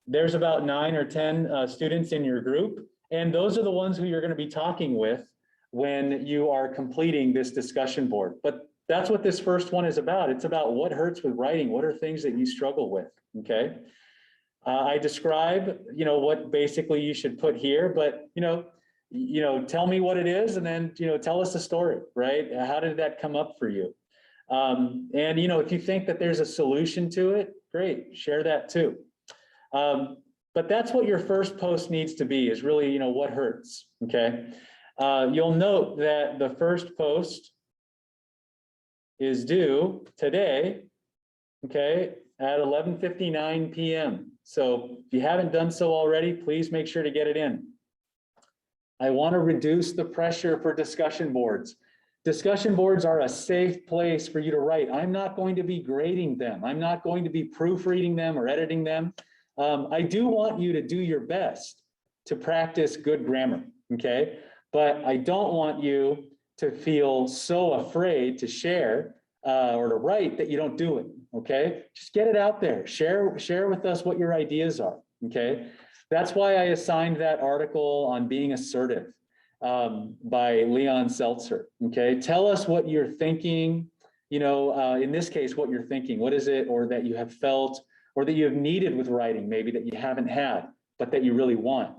There's about 9 or 10 students in your group, and those are the ones who you're going to be talking with when you are completing this discussion board. But that's what this first one is about. It's about what hurts with writing. What are things that you struggle with, okay? I describe, what basically you should put here, but, tell me what it is, and then, tell us a story, right? How did that come up for you? And, if you think that there's a solution to it, great, share that too. But that's what your first post needs to be, is really, what hurts, okay? You'll note that the first post is due today, okay, at 11:59 p.m. So if you haven't done so already, please make sure to get it in. I want to reduce the pressure for discussion boards. Discussion boards are a safe place for you to write. I'm not going to be grading them. I'm not going to be proofreading them or editing them. I do want you to do your best to practice good grammar, okay? But I don't want you to feel so afraid to share or to write that you don't do it, okay? Just get it out there. Share with us what your ideas are, okay? That's why I assigned that article on being assertive by Leon Seltzer, okay? Tell us what you're thinking, in this case, what you're thinking. What is it, or that you have felt, or that you have needed with writing, maybe that you haven't had, but that you really want.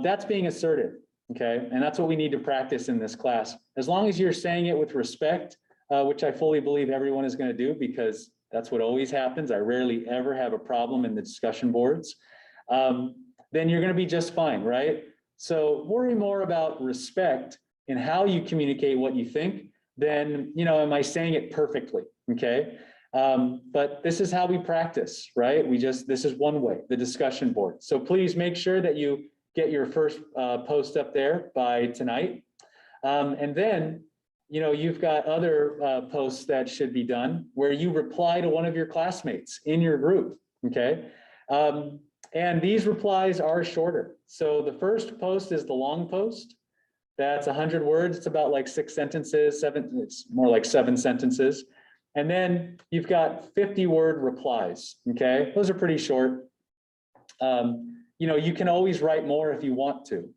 That's being assertive, okay? And that's what we need to practice in this class. As long as you're saying it with respect, which I fully believe everyone is going to do, because that's what always happens. I rarely ever have a problem in the discussion boards. Then you're going to be just fine, right? So worry more about respect in how you communicate what you think than, am I saying it perfectly, okay? But this is how we practice, right? This is one way, the discussion board. So please make sure that you get your first post up there by tonight. And then, you've got other posts that should be done where you reply to one of your classmates in your group, okay? And these replies are shorter. So the first post is the long post. That's 100 words. It's about like 6 sentences, it's more like 7 sentences. And then you've got 50-word replies, okay? Those are pretty short. You can always write more if you want to,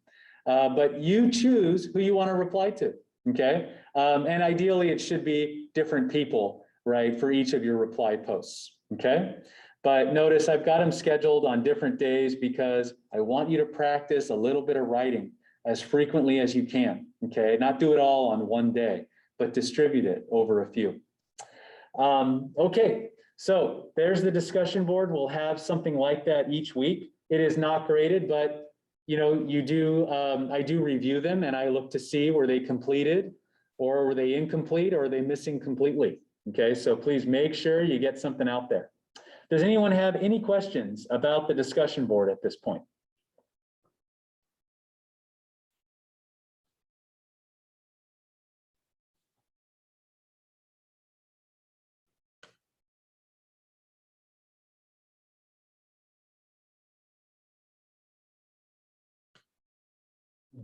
but you choose who you want to reply to, okay? And ideally, it should be different people, right, for each of your reply posts, okay? But notice I've got them scheduled on different days because I want you to practice a little bit of writing as frequently as you can, okay? Not do it all on one day, but distribute it over a few. Okay, so there's the discussion board. We'll have something like that each week. It is not graded, but I do review them and I look to see were they completed, or were they incomplete, or are they missing completely? Okay, so please make sure you get something out there. Does anyone have any questions about the discussion board at this point?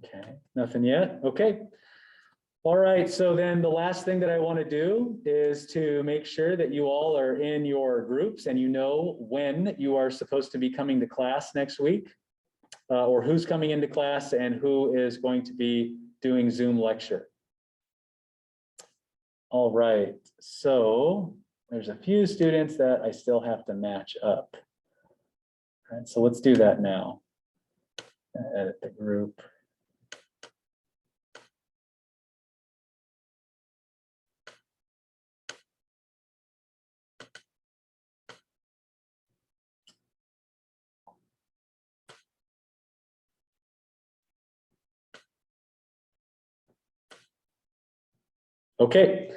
Okay, nothing yet. Okay. All right, so then the last thing that I want to do is to make sure that you all are in your groups and you know when you are supposed to be coming to class next week, or who's coming into class and who is going to be doing Zoom lecture. All right, so there's a few students that I still have to match up. All right, so let's do that now. Edit the group. Okay,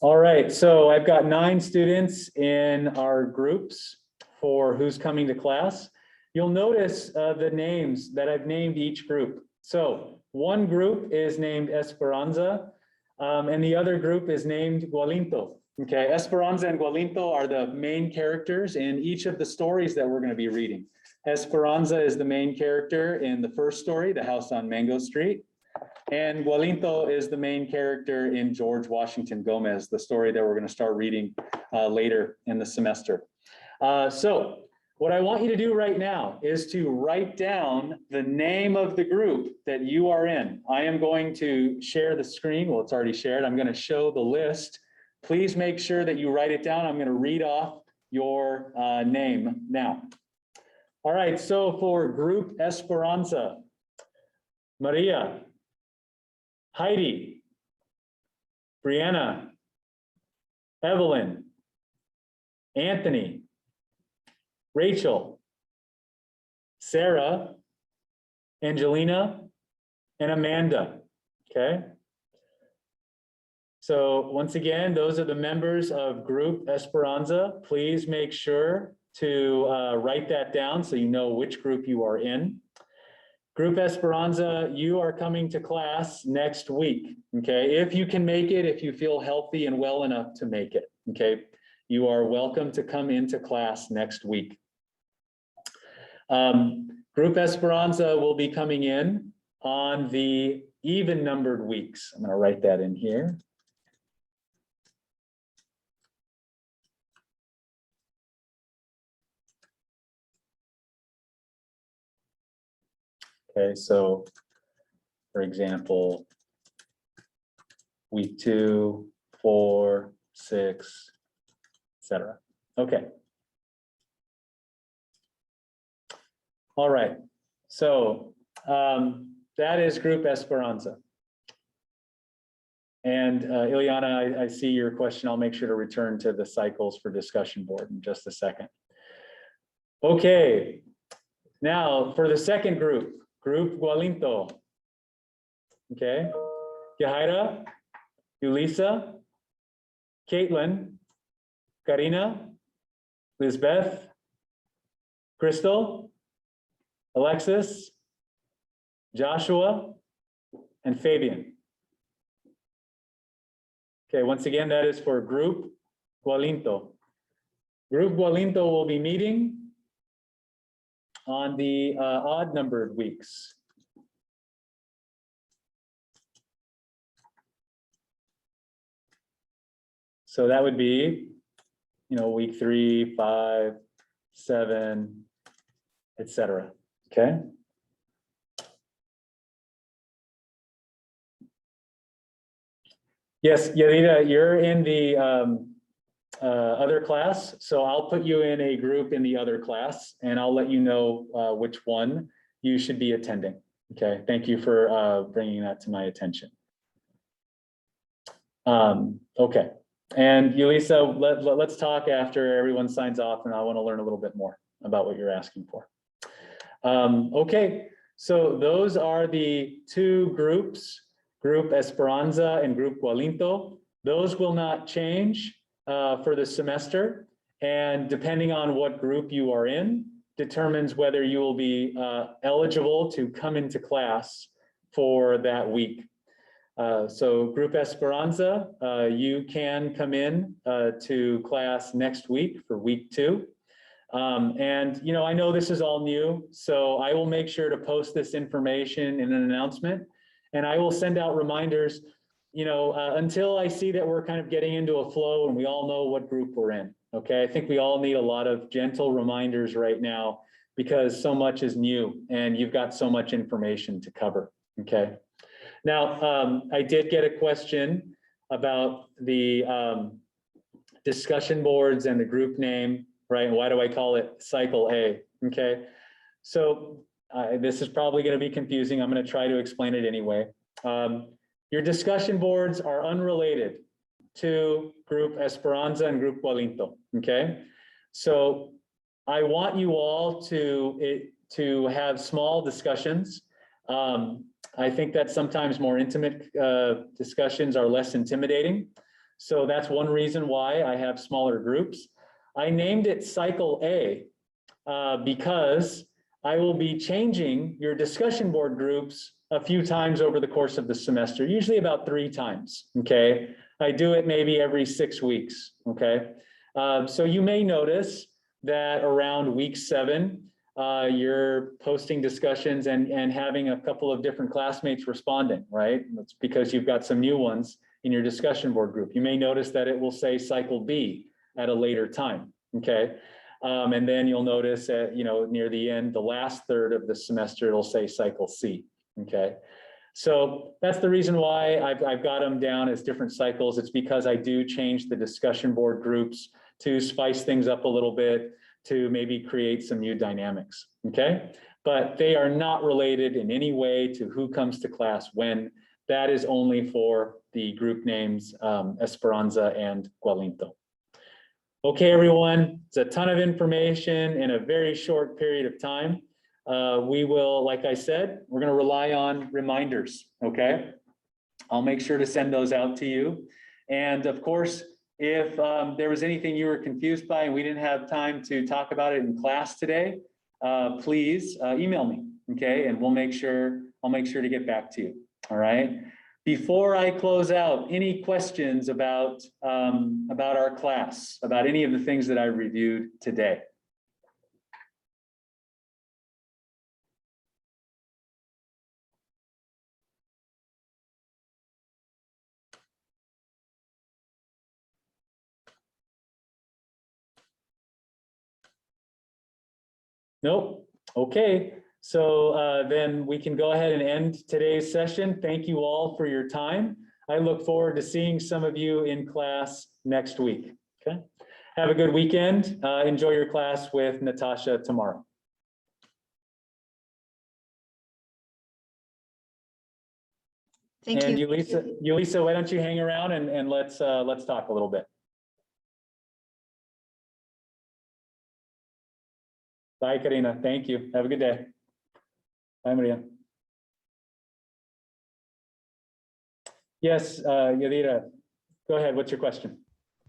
all right, so I've got 9 students in our groups for who's coming to class. You'll notice the names that I've named each group. So one group is named Esperanza, and the other group is named Gualinto. Okay, Esperanza and Gualinto are the main characters in each of the stories that we're going to be reading. Esperanza is the main character in the first story, The House on Mango Street. And Gualinto is the main character in George Washington Gomez, the story that we're going to start reading later in the semester. So what I want you to do right now is to write down the name of the group that you are in. I am going to share the screen. Well, it's already shared. I'm going to show the list. Please make sure that you write it down. I'm going to read off your name now. All right, so for group Esperanza, Maria, Heidi, Brianna, Evelyn, Anthony, Rachel, Sarah, Angelina, and Amanda, okay? So once again, those are the members of Group Esperanza. Please make sure to write that down so you know which group you are in. Group Esperanza, you are coming to class next week, okay? If you can make it, if you feel healthy and well enough to make it, okay? You are welcome to come into class next week. Group Esperanza will be coming in on the even numbered weeks. I'm going to write that in here. Okay, so for example, week 2, 4, 6, etc. Okay. All right, so that is Group Esperanza. And Ileana, I see your question. I'll make sure to return to the cycles for discussion board in just a second. Okay, now for the second group, Group Gualinto. Okay, Yahaira, Yulisa, Caitlin, Karina, Lisbeth, Crystal, Alexis, Joshua, and Fabian. Okay, once again, that is for Group Gualinto. Group Gualinto will be meeting on the odd numbered weeks. So that would be, week 3, 5, 7, etc. Okay. Yes, Yadira, you're in the other class, so I'll put you in a group in the other class, and I'll let you know which one you should be attending. Okay, thank you for bringing that to my attention. Okay, and Yulisa, let's talk after everyone signs off, and I want to learn a little bit more about what you're asking for. Okay, so those are the 2 groups, Group Esperanza and Group Gualinto. Those will not change for the semester, and depending on what group you are in, determines whether you will be eligible to come into class for that week. So Group Esperanza, you can come in to class next week for week 2. And, you know, I know this is all new, so I will make sure to post this information in an announcement. And I will send out reminders, you know, until I see that we're kind of getting into a flow and we all know what group we're in. Okay, I think we all need a lot of gentle reminders right now because so much is new and you've got so much information to cover. Okay. Now, I did get a question about the discussion boards and the group name, right? Why do I call it Cycle A? Okay, so this is probably going to be confusing. I'm going to try to explain it anyway. Your discussion boards are unrelated to Group Esperanza and Group Gualinto, okay? So I want you all to have small discussions. I think that sometimes more intimate discussions are less intimidating. So that's one reason why I have smaller groups. I named it Cycle A because I will be changing your discussion board groups a few times over the course of the semester, usually about 3 times, okay? I do it maybe every 6 weeks, okay? So you may notice that around week 7, you're posting discussions and having a couple of different classmates responding, right? That's because you've got some new ones in your discussion board group. You may notice that it will say Cycle B at a later time, okay? And then you'll notice that, you know, near the end, the last third of the semester, it'll say Cycle C, okay? So that's the reason why I've got them down as different cycles. It's because I do change the discussion board groups to spice things up a little bit, to maybe create some new dynamics, okay? But they are not related in any way to who comes to class when. That is only for the group names Esperanza and Gualinto. Okay, everyone, it's a ton of information in a very short period of time. We will, like I said, we're going to rely on reminders, okay? I'll make sure to send those out to you. And of course, if there was anything you were confused by and we didn't have time to talk about it in class today, please email me, okay? And I'll make sure to get back to you, all right? Before I close out, any questions about our class, about any of the things that I reviewed today? Nope. Okay. So then we can go ahead and end today's session. Thank you all for your time. I look forward to seeing some of you in class next week. Okay. Have a good weekend. Enjoy your class with Natasha tomorrow. Thank And you. Yulisa, why don't you hang around and let's talk a little bit. Bye, Karina. Thank you. Have a good day. Bye, Maria. Yes, Yadira, go ahead. What's your question?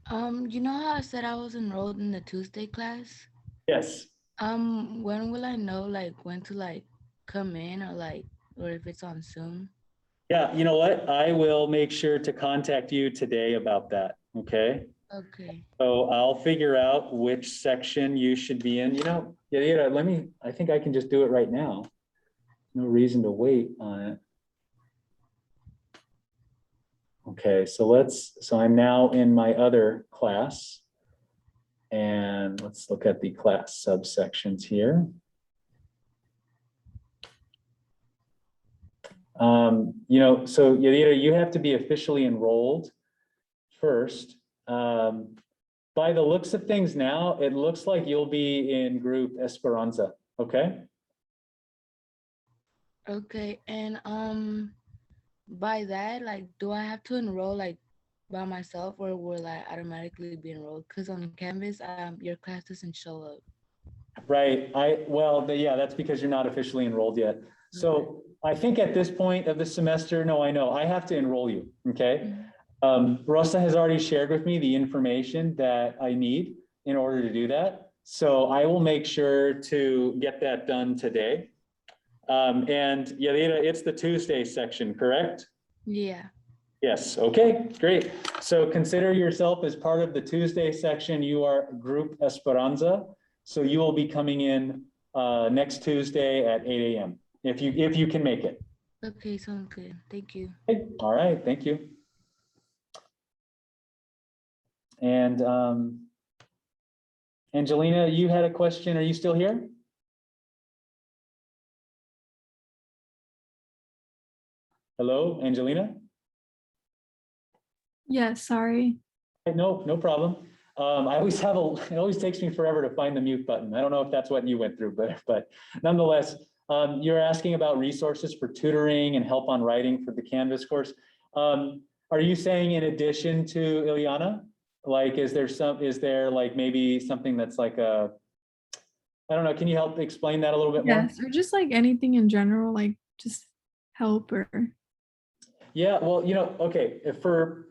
You know how I said I was enrolled in the Tuesday class? Yes. When will I know like when to like come in or if it's on Zoom? Yeah, you know what? I will make sure to contact you today about that. Okay. Okay. So I'll figure out which section you should be in. You know, Yadira, I think I can just do it right now. No reason to wait on it. Okay, so I'm now in my other class. And let's look at the class subsections here. You know, so Yadira, you have to be officially enrolled first. By the looks of things now, it looks like you'll be in group Esperanza, okay? Okay, and by that, like, do I have to enroll like by myself or will I automatically be enrolled? Because on Canvas, your class doesn't show up. Right. Yeah, that's because you're not officially enrolled yet. So I think at this point of the semester, no, I know I have to enroll you. Okay. Rosa has already shared with me the information that I need in order to do that. So I will make sure to get that done today. And Yadira, it's the Tuesday section, correct? Yeah. Yes. Okay, great. So consider yourself as part of the Tuesday section. You are group Esperanza. So you will be coming in next Tuesday at 8 a.m. if you can make it. Okay, sounds good. Thank you. Okay. All right, thank you. And Angelina, you had a question. Are you still here? Hello, Angelina? Yeah, sorry. No, no problem. I always have it always takes me forever to find the mute button. I don't know if that's what you went through, but nonetheless, you're asking about resources for tutoring and help on writing for the Canvas course. Are you saying in addition to Ileana? Like, is there like maybe something that's like I don't know, can you help explain that a little bit more? Yes, or just like anything in general, like just help or. Yeah, well, okay, for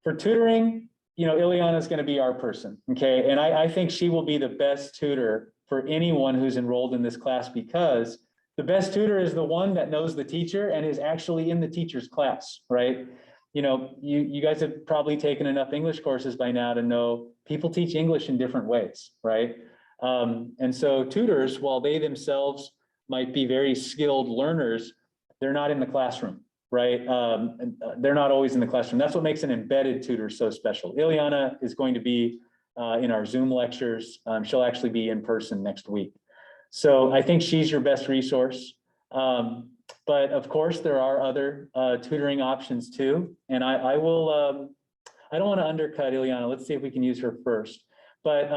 tutoring, Ileana is going to be our person, okay? And I think she will be the best tutor for anyone who's enrolled in this class, because the best tutor is the one that knows the teacher and is actually in the teacher's class, right? You guys have probably taken enough English courses by now to know people teach English in different ways, right? And so tutors, while they themselves might be very skilled learners, they're not in the classroom. Right? They're not always in the classroom. That's what makes an embedded tutor so special. Ileana is going to be in our Zoom lectures. She'll actually be in person next week. So I think she's your best resource. But of course, there are other tutoring options too. And I will, I don't want to undercut Ileana. Let's see if we can use her first. But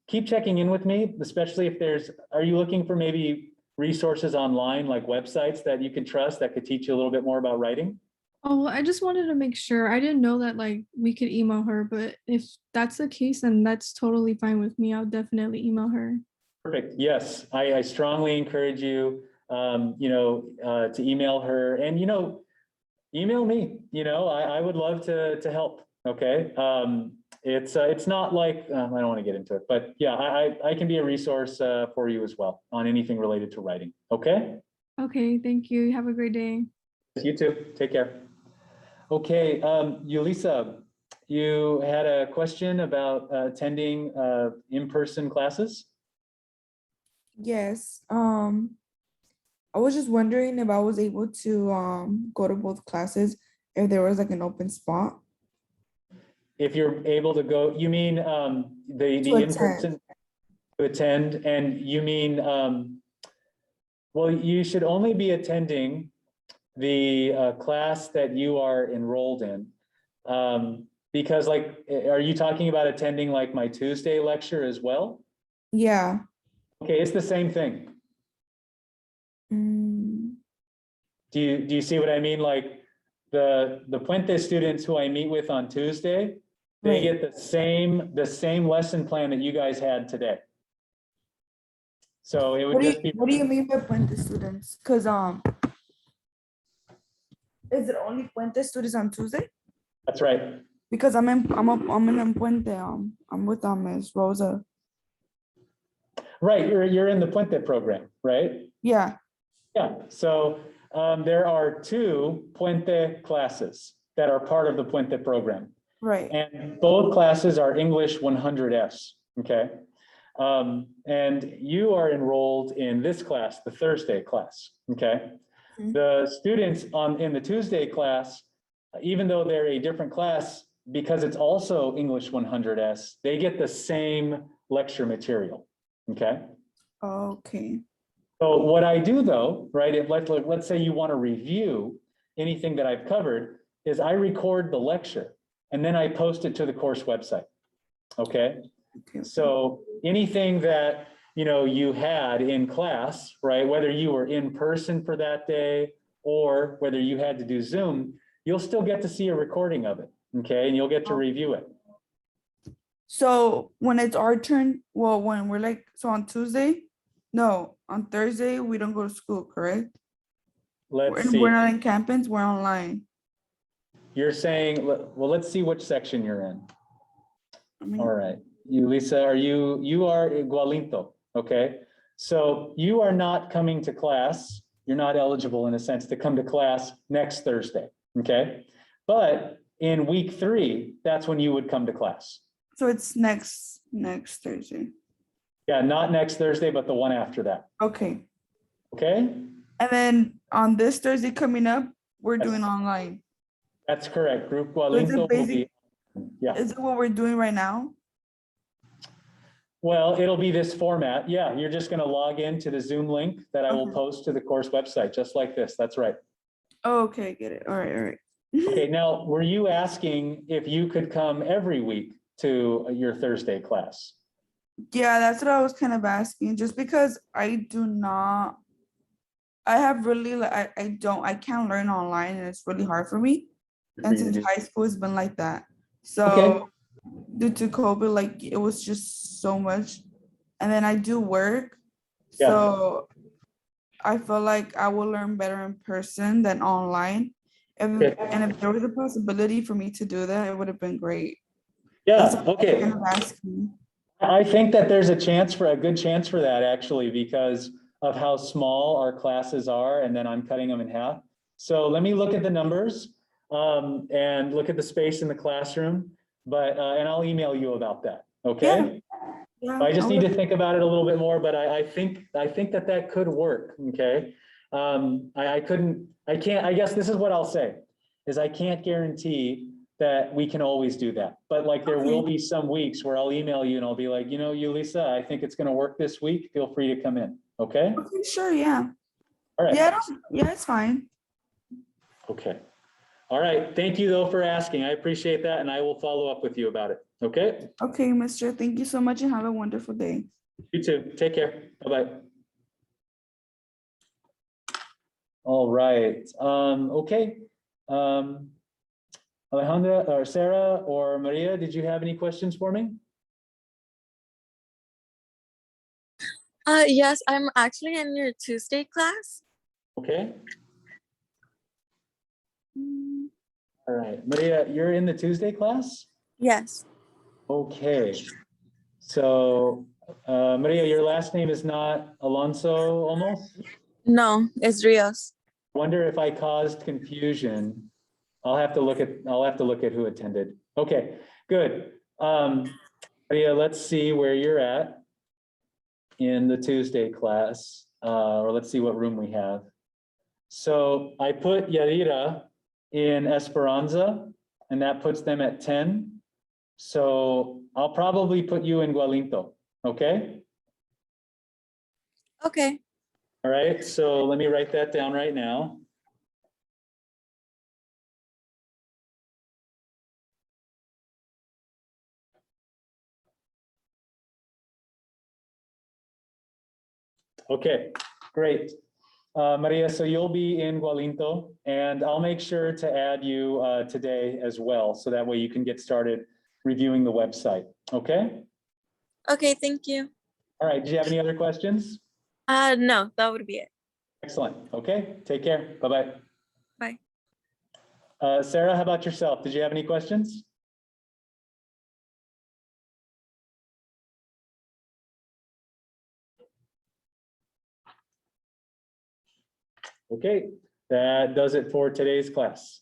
keep checking in with me, especially if are you looking for maybe resources online, like websites that you can trust that could teach you a little bit more about writing? Oh, well, I just wanted to make sure. I didn't know that like we could email her, but if that's the case, then that's totally fine with me. I'll definitely email her. Perfect. Yes, I strongly encourage you, to email her, and email me. I would love to help. Okay. It's not like I don't want to get into it, but yeah, I can be a resource for you as well on anything related to writing. Okay. Okay, thank you. Have a great day. You too. Take care. Okay, Yulisa, you had a question about attending in-person classes? Yes. I was just wondering if I was able to go to both classes if there was like an open spot. If you're able to go, you mean the To in-person to attend, and you mean well, you should only be attending the class that you are enrolled in. Because like, are you talking about attending like my Tuesday lecture as well? Yeah. Okay, it's the same thing. Mm, Do you see what I mean? Like the Puente students who I meet with on Tuesday, they right. get the same lesson plan that you guys had today. So it would just be. What do you mean by Puente students? Because is it only Puente students on Tuesday? That's right. Because I'm in Puente. I'm with Ms. Rosa. Right, you're in the Puente program, right? Yeah. Yeah, so there are 2 Puente classes that are part of the Puente program. Right. And both classes are English 100S, okay? And you are enrolled in this class, the Thursday class, okay? Mhm. The students in the Tuesday class, even though they're a different class, because it's also English 100S, they get the same lecture material, okay? Okay. So what I do though, right, if let's say you want to review anything that I've covered, is I record the lecture and then I post it to the course website, okay? Okay. So anything that, you had in class, right, whether you were in person for that day or whether you had to do Zoom, you'll still get to see a recording of it, okay? And you'll get to review it. So when it's our turn, well, when we're like, so on Tuesday, no, on Thursday, we don't go to school, correct? Let's see. We're not in campus, we're online. You're saying, well, let's see which section you're in. I mean, All right, Lisa, you are igualito, okay? So you are not coming to class. You're not eligible in a sense to come to class next Thursday, okay? But in week 3, that's when you would come to class. so it's next Thursday. Yeah, not next Thursday, but the one after that. Okay. Okay? And then on this Thursday coming up, we're Yes. doing online. That's correct. Group So is it Gualinto will be, yeah. Is it what we're doing right now? Well, it'll be this format. Yeah, you're just going to log into the Zoom link that I will Okay. post to the course website, just like this. That's right. Oh, okay, get it. All right, all right. Okay, now, were you asking if you could come every week to your Thursday class? Yeah, that's what I was kind of asking, just because I have really, like, I can't learn online and it's really hard for me. And since high school, it's been like that. So Okay. due to COVID, like it was just so much. And then I do work. Yeah. So I feel like I will learn better in person than online. And if there was a possibility for me to do that, it would have been great. That's Yeah, what I was okay. kind of asking. I think that there's a good chance for that actually, because of how small our classes are, and then I'm cutting them in half. So let me look at the numbers and look at the space in the classroom, but and I'll email you about that. Okay. Yeah, I just I need to would- think about it a little bit more, but I think that could work. Okay. I can't, I guess this is what I'll say, is I can't guarantee that we can always do that. But like, there will be some weeks where I'll email you and I'll be like, you know, Yulisa, I think it's going to work this week. Feel free to come in. Okay. Okay, sure, yeah. All right. Yeah, it's fine. Okay. All right. Thank you though for asking. I appreciate that. And I will follow up with you about it. Okay. Okay, mister, thank you so much and have a wonderful day. You too. Take care. Bye-bye. All right. Okay. Alejandra or Sarah or Maria, did you have any questions for me? Yes, I'm actually in your Tuesday class. Okay. All right. Maria, you're in the Tuesday class? Yes. Okay. So, Maria, your last name is not Alonso almost? No, it's Rios. Wonder if I caused confusion. I'll have to look at who attended. Okay, good. Maria, let's see where you're at in the Tuesday class, or let's see what room we have. So I put Yarira in Esperanza, and that puts them at 10. So I'll probably put you in Gualinto, okay? Okay. All right, so let me write that down right now. Okay, great. Maria, so you'll be in Gualinto, and I'll make sure to add you today as well, so that way you can get started reviewing the website, okay? Okay, thank you. All right, do you have any other questions? No, that would be it. Excellent, okay, take care, bye-bye. Bye. Sarah, how about yourself? Did you have any questions? Okay, that does it for today's class.